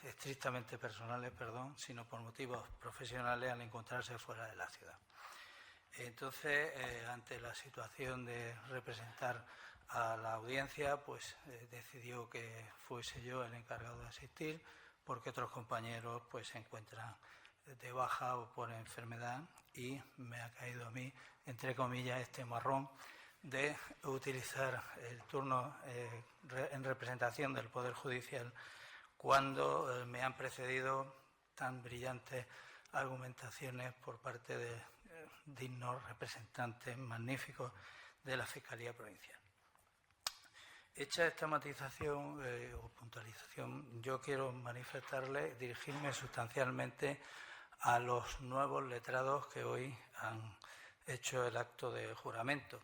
estrictamente personales, sino por motivos profesionales al encontrarse fuera de la ciudad. Entonces, ante la situación de representar a la audiencia, pues decidió que fuese yo el encargado de asistir, porque otros compañeros pues se encuentran de baja o por enfermedad, y me ha caído a mí, entre comillas, este marrón de utilizar el turno en representación del Poder Judicial cuando me han precedido tan brillantes argumentaciones por parte de dignos representantes magníficos de la Fiscalía Provincial. Hecha esta matización o puntualización, yo quiero manifestarle, dirigirme sustancialmente a los nuevos letrados que hoy han hecho el acto de juramento.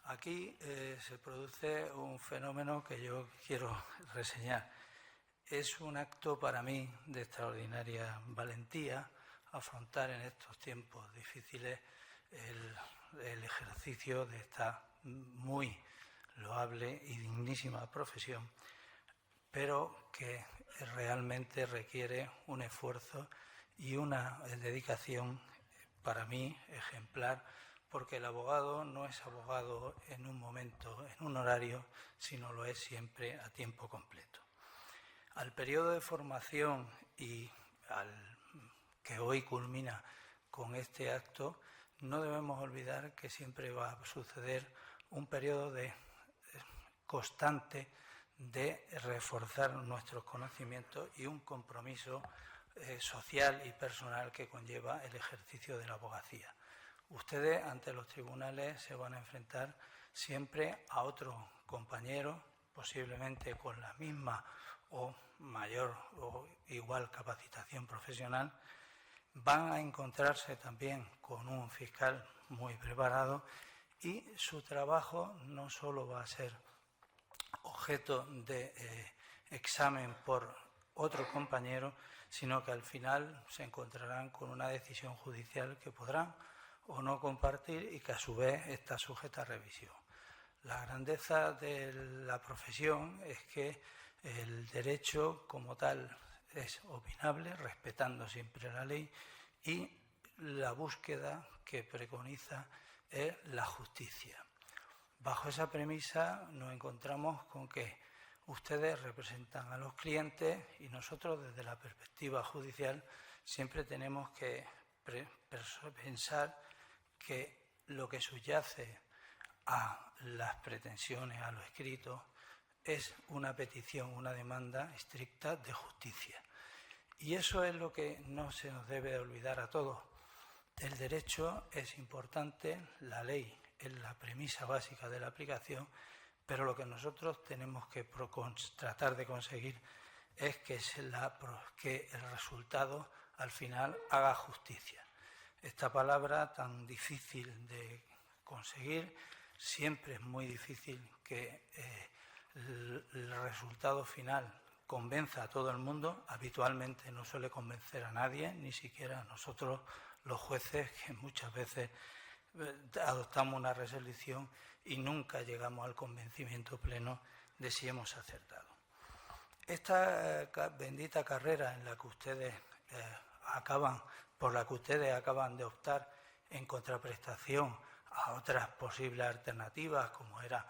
Aquí se produce un fenómeno que yo quiero reseñar. Es un acto para mí de extraordinaria valentía afrontar en estos tiempos difíciles el ejercicio de esta muy loable y dignísima profesión, pero que realmente requiere un esfuerzo y una dedicación para mí ejemplar, porque el abogado no es abogado en un momento, en un horario, sino lo es siempre a tiempo completo. Al periodo de formación y al que hoy culmina con este acto, no debemos olvidar que siempre va a suceder un periodo de constante de reforzar nuestros conocimientos y un compromiso social y personal que conlleva el ejercicio de la abogacía. Ustedes ante los tribunales se van a enfrentar siempre a otro compañero, posiblemente con la misma o mayor o igual capacitación profesional. Van a encontrarse también con un fiscal muy preparado, y su trabajo no solo va a ser objeto de examen por otro compañero, sino que al final se encontrarán con una decisión judicial que podrán o no compartir y que a su vez está sujeta a revisión. La grandeza de la profesión es que el derecho como tal es opinable, respetando siempre la ley, y la búsqueda que preconiza es la justicia. Bajo esa premisa nos encontramos con que ustedes representan a los clientes y nosotros desde la perspectiva judicial siempre tenemos que pensar que lo que subyace a las pretensiones, a lo escrito, es una petición, una demanda estricta de justicia. Y eso es lo que no se nos debe de olvidar a todos. El derecho es importante, la ley es la premisa básica de la aplicación, pero lo que nosotros tenemos que tratar de conseguir es que el resultado al final haga justicia. Esta palabra tan difícil de conseguir. Siempre es muy difícil que el resultado final convenza a todo el mundo. Habitualmente no suele convencer a nadie, ni siquiera a nosotros los jueces, que muchas veces adoptamos una resolución y nunca llegamos al convencimiento pleno de si hemos acertado. Esta bendita carrera en la que ustedes por la que ustedes acaban de optar en contraprestación a otras posibles alternativas, como era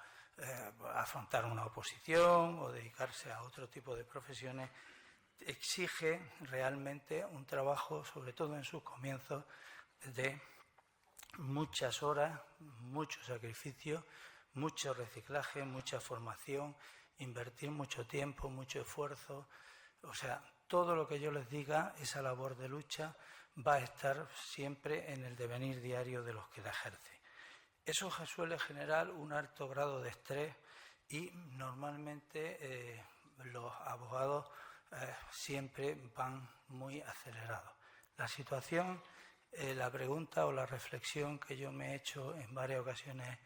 afrontar una oposición o dedicarse a otro tipo de profesiones, exige realmente un trabajo, sobre todo en sus comienzos, de muchas horas, mucho sacrificio, mucho reciclaje, mucha formación, invertir mucho tiempo, mucho esfuerzo. O sea, todo lo que yo les diga, esa labor de lucha, va a estar siempre en el devenir diario de los que la ejercen. Eso suele generar un alto grado de estrés y normalmente los abogados siempre van muy acelerados. La situación, la pregunta o la reflexión que yo me he hecho en varias ocasiones,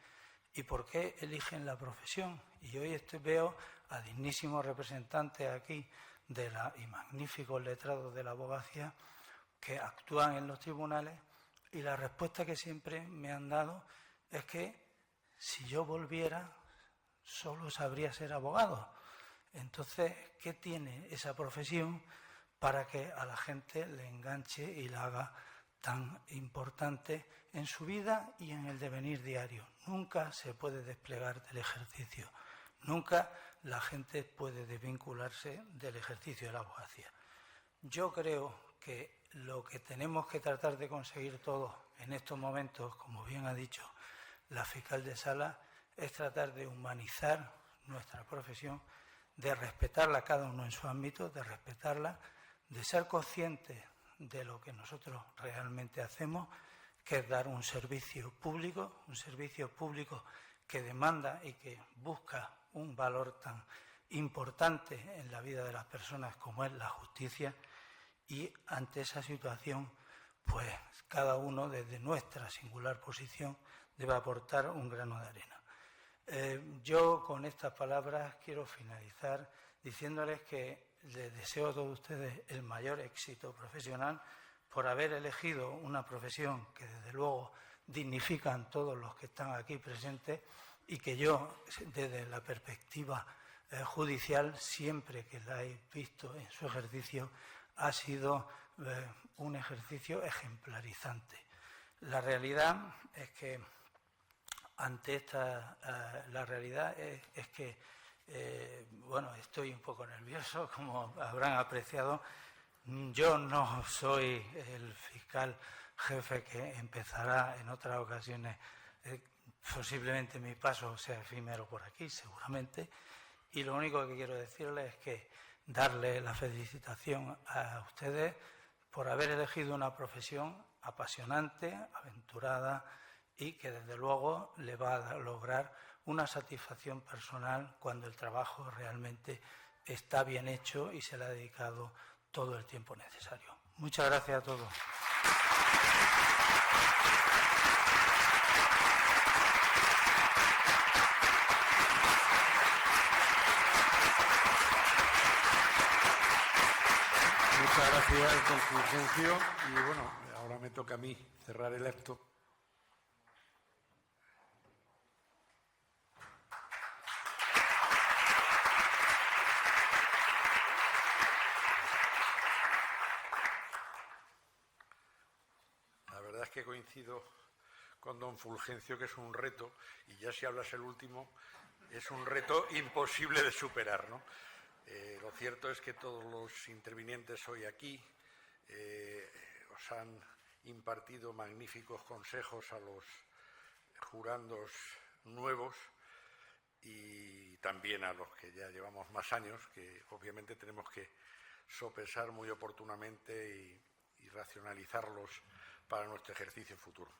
¿y por qué eligen la profesión? Y hoy veo a dignísimos representantes aquí y magníficos letrados de la abogacía que actúan en los tribunales, y la respuesta que siempre me han dado es que si yo volviera solo sabría ser abogado. Entonces, ¿qué tiene esa profesión para que a la gente le enganche y la haga tan importante en su vida y en el devenir diario? Nunca se puede desplegar del ejercicio, nunca la gente puede desvincularse del ejercicio de la abogacía. Yo creo que lo que tenemos que tratar de conseguir todos en estos momentos, como bien ha dicho la fiscal de sala, es tratar de humanizar nuestra profesión, de respetarla cada uno en su ámbito, de respetarla, de ser conscientes de lo que nosotros realmente hacemos, que es dar un servicio público que demanda y que busca un valor tan importante en la vida de las personas como es la justicia. Y ante esa situación, pues cada uno desde nuestra singular posición debe aportar un grano de arena. Yo con estas palabras quiero finalizar diciéndoles que les deseo a todos ustedes el mayor éxito profesional por haber elegido una profesión que desde luego dignifican todos los que están aquí presentes, y que yo, desde la perspectiva judicial, siempre que la he visto en su ejercicio, ha sido un ejercicio ejemplarizante. La realidad es que estoy un poco nervioso, como habrán apreciado. Yo no soy el fiscal jefe que empezará en otras ocasiones. Posiblemente mi paso sea efímero por aquí, seguramente. Y lo único que quiero decirles es que darle la felicitación a ustedes por haber elegido una profesión apasionante, aventurada, y que desde luego le va a lograr una satisfacción personal cuando el trabajo realmente está bien hecho y se le ha dedicado todo el tiempo necesario. Muchas gracias a todos. Muchas gracias, don Fulgencio. Y bueno, ahora me toca a mí cerrar el acto. La verdad es que coincido con don Fulgencio que es un reto, y ya si hablas el último, es un reto imposible de superar, ¿no? Lo cierto es que todos los intervinientes hoy aquí os han impartido magníficos consejos a los jurandos nuevos y también a los que ya llevamos más años, que obviamente tenemos que sopesar muy oportunamente y racionalizarlos para nuestro ejercicio futuro.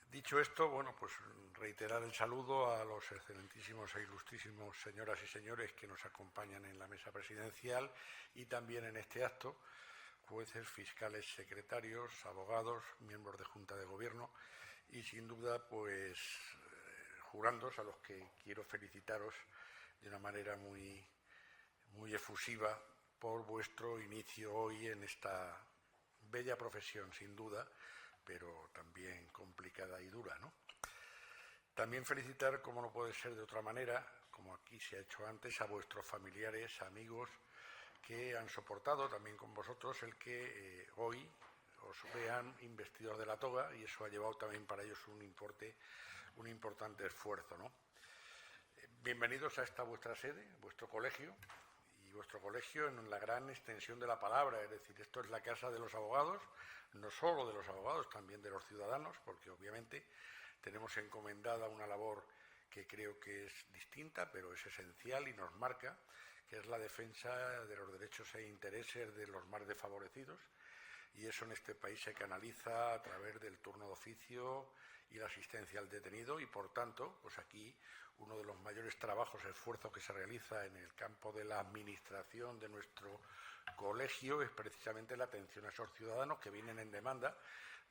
Dicho esto, bueno, pues reiterar el saludo a los excelentísimos e ilustrísimos señoras y señores que nos acompañan en la mesa presidencial y también en este acto, jueces, fiscales, secretarios, abogados, miembros de Junta de Gobierno y sin duda, pues, jurandos a los que quiero felicitaros de una manera muy efusiva por vuestro inicio hoy en esta bella profesión, sin duda, pero también complicada y dura, ¿no? También felicitar, como no puede ser de otra manera, como aquí se ha hecho antes, a vuestros familiares, amigos, que han soportado también con vosotros el que hoy os vean investidos de la toga, y eso ha llevado también para ellos un importante esfuerzo, ¿no? Bienvenidos a esta vuestra sede, vuestro colegio, y vuestro colegio en la gran extensión de la palabra, es decir, esto es la casa de los abogados, no solo de los abogados, también de los ciudadanos, porque obviamente tenemos encomendada una labor que creo que es distinta, pero es esencial y nos marca, que es la defensa de los derechos e intereses de los más desfavorecidos, y eso en este país se canaliza a través del turno de oficio y la asistencia al detenido, y por tanto, pues aquí uno de los mayores trabajos, esfuerzos que se realiza en el campo de la administración de nuestro colegio es precisamente la atención a esos ciudadanos que vienen en demanda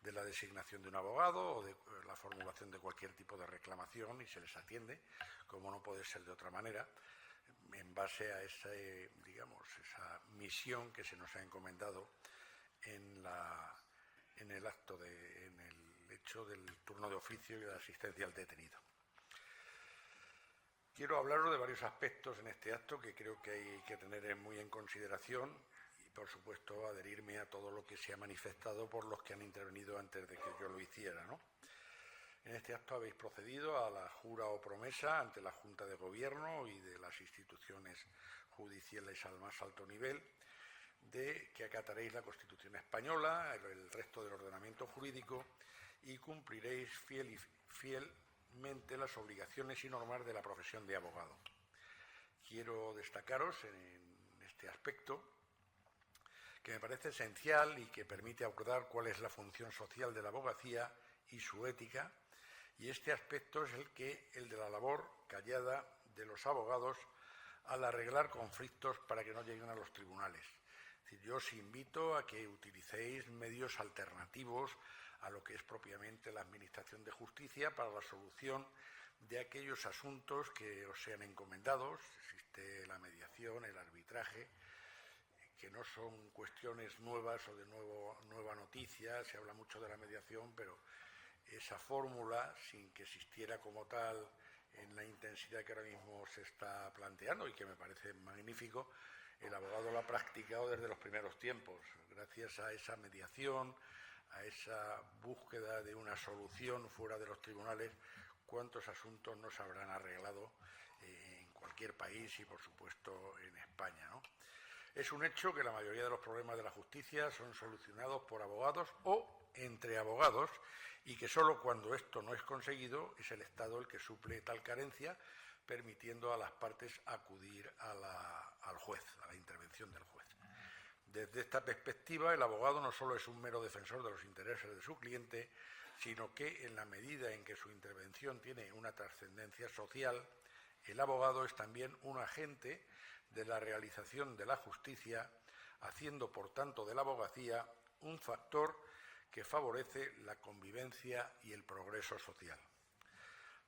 de la designación de un abogado o de la formulación de cualquier tipo de reclamación, y se les atiende, como no puede ser de otra manera, en base a esa misión que se nos ha encomendado en el hecho del turno de oficio y de la asistencia al detenido. Quiero hablaros de varios aspectos en este acto que creo que hay que tener muy en consideración y, por supuesto, adherirme a todo lo que se ha manifestado por los que han intervenido antes de que yo lo hiciera, ¿no? En este acto habéis procedido a la jura o promesa ante la Junta de Gobierno y de las instituciones judiciales al más alto nivel de que acataréis la Constitución española, el resto del ordenamiento jurídico, y cumpliréis fielmente las obligaciones y normas de la profesión de abogado. Quiero destacaros en este aspecto que me parece esencial y que permite abordar cuál es la función social de la abogacía y su ética, y este aspecto es el de la labor callada de los abogados al arreglar conflictos para que no lleguen a los tribunales. Es decir, yo os invito a que utilicéis medios alternativos a lo que es propiamente la Administración de Justicia para la solución de aquellos asuntos que os sean encomendados. Existe la mediación, el arbitraje, que no son cuestiones nuevas o de nueva noticia. Se habla mucho de la mediación, pero esa fórmula, sin que existiera como tal en la intensidad que ahora mismo se está planteando y que me parece magnífico, el abogado lo ha practicado desde los primeros tiempos. Gracias a esa mediación, a esa búsqueda de una solución fuera de los tribunales, cuántos asuntos no se habrán arreglado en cualquier país y, por supuesto, en España, ¿no? Es un hecho que la mayoría de los problemas de la justicia son solucionados por abogados o entre abogados, y que solo cuando esto no es conseguido es el Estado el que suple tal carencia, permitiendo a las partes acudir al juez, a la intervención del juez. Desde esta perspectiva, el abogado no solo es un mero defensor de los intereses de su cliente, sino que, en la medida en que su intervención tiene una trascendencia social, el abogado es también un agente de la realización de la justicia, haciendo, por tanto, de la abogacía un factor que favorece la convivencia y el progreso social.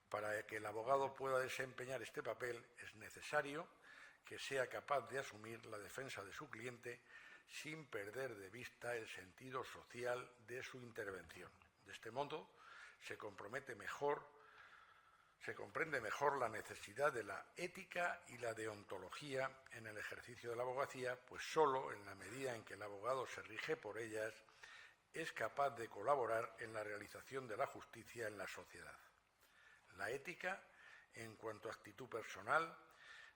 Para que el abogado pueda desempeñar este papel es necesario que sea capaz de asumir la defensa de su cliente sin perder de vista el sentido social de su intervención. De este modo, se comprende mejor la necesidad de la ética y la deontología en el ejercicio de la abogacía, pues solo en la medida en que el abogado se rige por ellas es capaz de colaborar en la realización de la justicia en la sociedad. La ética, en cuanto a actitud personal,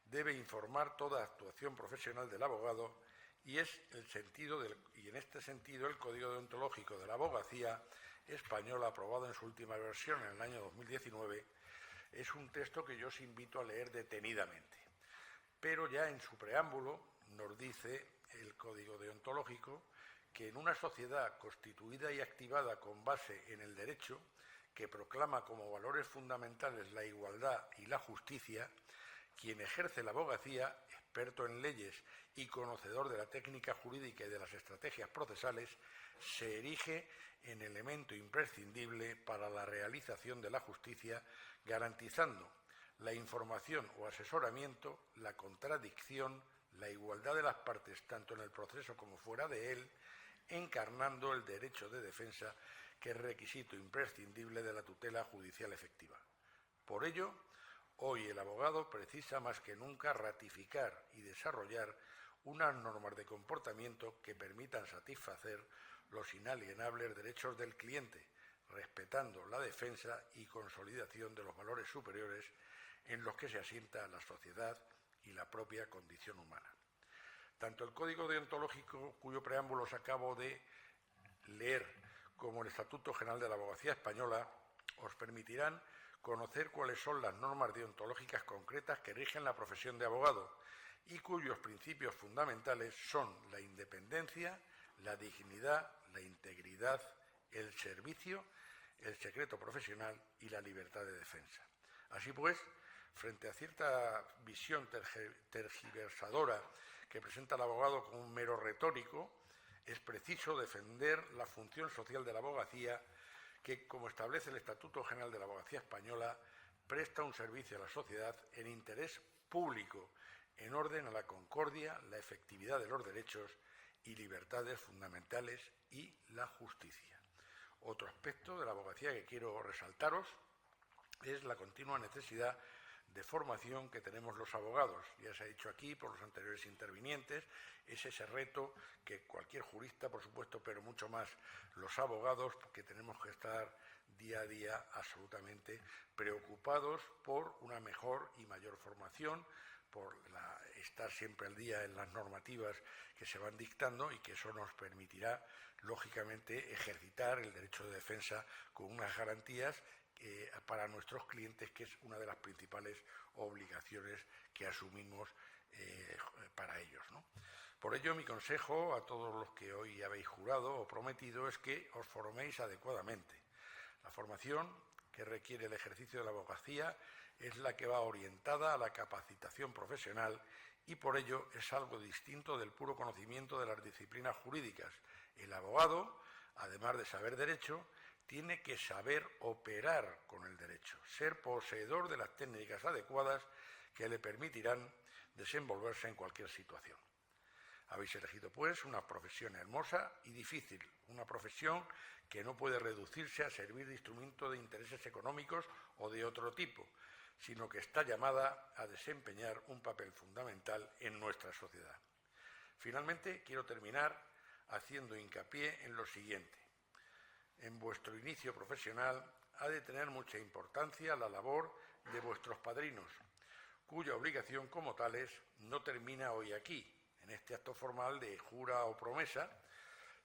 debe informar toda actuación profesional del abogado, y en este sentido el Código Deontológico de la Abogacía Española, aprobado en su última versión en el año 2019, es un texto que yo os invito a leer detenidamente. Pero ya en su preámbulo nos dice el Código Deontológico que en una sociedad constituida y activada con base en el derecho, que proclama como valores fundamentales la igualdad y la justicia, quien ejerce la abogacía experto en leyes y conocedor de la técnica jurídica y de las estrategias procesales, se erige en elemento imprescindible para la realización de la justicia, garantizando la información o asesoramiento, la contradicción, la igualdad de las partes tanto en el proceso como fuera de él, encarnando el derecho de defensa, que es requisito imprescindible de la tutela judicial efectiva. Por ello, hoy el abogado precisa más que nunca ratificar y desarrollar unas normas de comportamiento que permitan satisfacer los inalienables derechos del cliente, respetando la defensa y consolidación de los valores superiores en los que se asienta la sociedad y la propia condición humana. Tanto el Código Deontológico, cuyo preámbulo os acabo de leer, como el Estatuto General de la Abogacía Española, os permitirán conocer cuáles son las normas deontológicas concretas que rigen la profesión de abogado y cuyos principios fundamentales son la independencia, la dignidad, la integridad, el servicio, el secreto profesional y la libertad de defensa. Así pues, frente a cierta visión tergiversadora que presenta al abogado como un mero retórico, es preciso defender la función social de la abogacía que, como establece el Estatuto General de la Abogacía Española, presta un servicio a la sociedad en interés público, en orden a la concordia, la efectividad de los derechos y libertades fundamentales y la justicia. Otro aspecto de la abogacía que quiero resaltaros es la continua necesidad de formación que tenemos los abogados. Ya se ha dicho aquí por los anteriores intervinientes, es ese reto que cualquier jurista, por supuesto, pero mucho más los abogados, que tenemos que estar día a día absolutamente preocupados por una mejor y mayor formación, por estar siempre al día en las normativas que se van dictando y que eso nos permitirá, lógicamente, ejercitar el derecho de defensa con unas garantías para nuestros clientes, que es una de las principales obligaciones que asumimos para ellos, ¿no? Por ello, mi consejo a todos los que hoy habéis jurado o prometido es que os forméis adecuadamente. La formación que requiere el ejercicio de la abogacía es la que va orientada a la capacitación profesional y por ello es algo distinto del puro conocimiento de las disciplinas jurídicas. El abogado, además de saber derecho, tiene que saber operar con el derecho, ser poseedor de las técnicas adecuadas que le permitirán desenvolverse en cualquier situación. Habéis elegido, pues, una profesión hermosa y difícil, una profesión que no puede reducirse a servir de instrumento de intereses económicos o de otro tipo, sino que está llamada a desempeñar un papel fundamental en nuestra sociedad. Finalmente, quiero terminar haciendo hincapié en lo siguiente. En vuestro inicio profesional ha de tener mucha importancia la labor de vuestros padrinos, cuya obligación como tales no termina hoy aquí, en este acto formal de jura o promesa,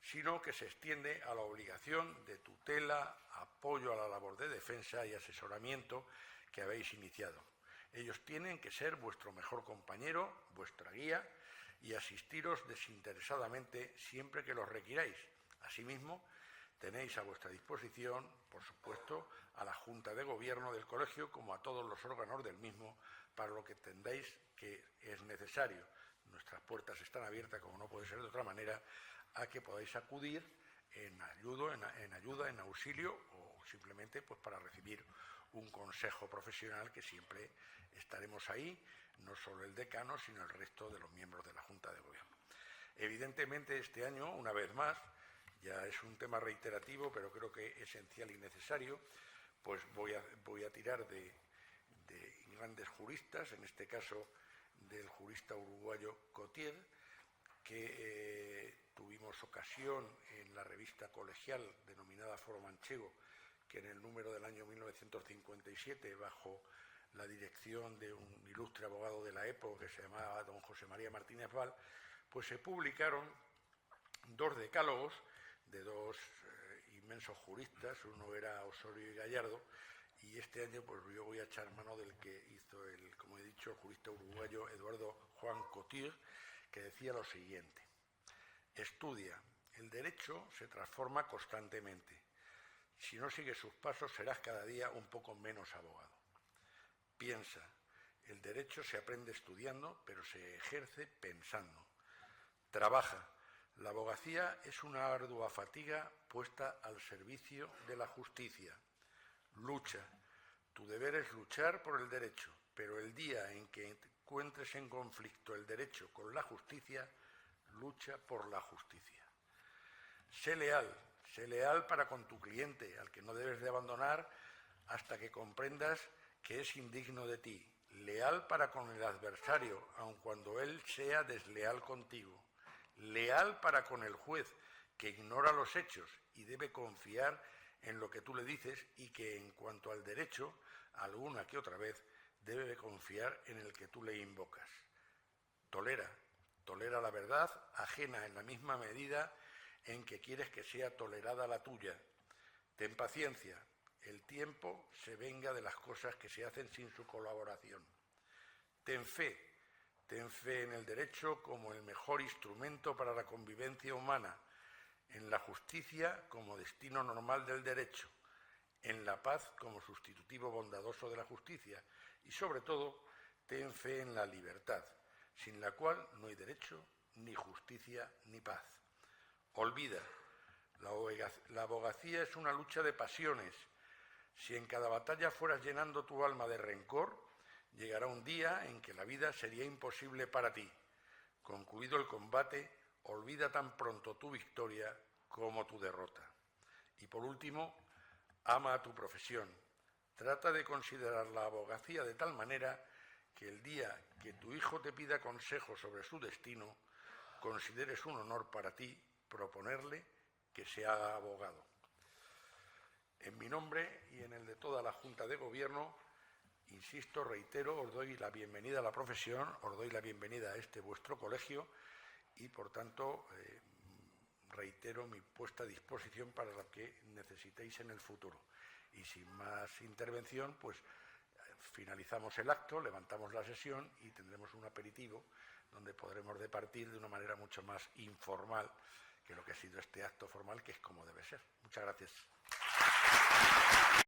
sino que se extiende a la obligación de tutela, apoyo a la labor de defensa y asesoramiento que habéis iniciado. Ellos tienen que ser vuestro mejor compañero, vuestra guía, y asistiros desinteresadamente siempre que los requiráis. Asimismo, tenéis a vuestra disposición, por supuesto, a la Junta de Gobierno del Colegio como a todos los órganos del mismo para lo que entendáis que es necesario. Nuestras puertas están abiertas, como no puede ser de otra manera, a que podáis acudir en ayuda, en auxilio o simplemente pues, para recibir un consejo profesional, que siempre estaremos ahí, no solo el decano, sino el resto de los miembros de la Junta de Gobierno. Evidentemente, este año, una vez más, ya es un tema reiterativo, pero creo que esencial y necesario, pues voy a tirar de grandes juristas, en este caso del jurista uruguayo Cotier, que tuvimos ocasión en la revista colegial denominada Foro Manchego, que en el número del año 1957, bajo la dirección de un ilustre abogado de la época que se llamaba don José María Martínez Val, pues se publicaron dos decálogos de dos inmensos juristas, uno era Osorio y Gallardo, y este año pues yo voy a echar mano del que hizo como he dicho, el jurista uruguayo Eduardo Juan Cotier, que decía lo siguiente: estudia, el derecho se transforma constantemente. Si no sigues sus pasos serás cada día un poco menos abogado. Piensa, El derecho se aprende estudiando, pero se ejerce pensando. Trabaja. La abogacía es una ardua fatiga puesta al servicio de la justicia. Lucha. Tu deber es luchar por el derecho, pero el día en que encuentres en conflicto el derecho con la justicia, lucha por la justicia. Sé leal para con tu cliente, al que no debes de abandonar hasta que comprendas que es indigno de ti. Leal para con el adversario, aun cuando él sea desleal contigo. Leal para con el juez, que ignora los hechos y debe confiar en lo que tú le dices y que, en cuanto al derecho, alguna que otra vez debe de confiar en el que tú le invocas. Tolera la verdad ajena en la misma medida en que quieres que sea tolerada la tuya. Ten paciencia. El tiempo se venga de las cosas que se hacen sin su colaboración. Ten fe en el derecho como el mejor instrumento para la convivencia humana, en la justicia como destino normal del derecho, en la paz como sustitutivo bondadoso de la justicia y, sobre todo, ten fe en la libertad, sin la cual no hay derecho, ni justicia, ni paz. Olvida, la abogacía es una lucha de pasiones. Si en cada batalla fueras llenando tu alma de rencor, llegará un día en que la vida sería imposible para ti. Concluido el combate, olvida tan pronto tu victoria como tu derrota. Y por último, ama a tu profesión. Trata de considerar la abogacía de tal manera que el día que tu hijo te pida consejo sobre su destino, consideres un honor para ti proponerle que se haga abogado. En mi nombre y en el de toda la Junta de Gobierno, insisto, reitero, os doy la bienvenida a la profesión, os doy la bienvenida a este vuestro colegio y, por tanto, reitero mi puesta a disposición para lo que necesitéis en el futuro. Y sin más intervención, pues finalizamos el acto, levantamos la sesión y tendremos un aperitivo donde podremos departir de una manera mucho más informal que lo que ha sido este acto formal, que es como debe ser. Muchas gracias.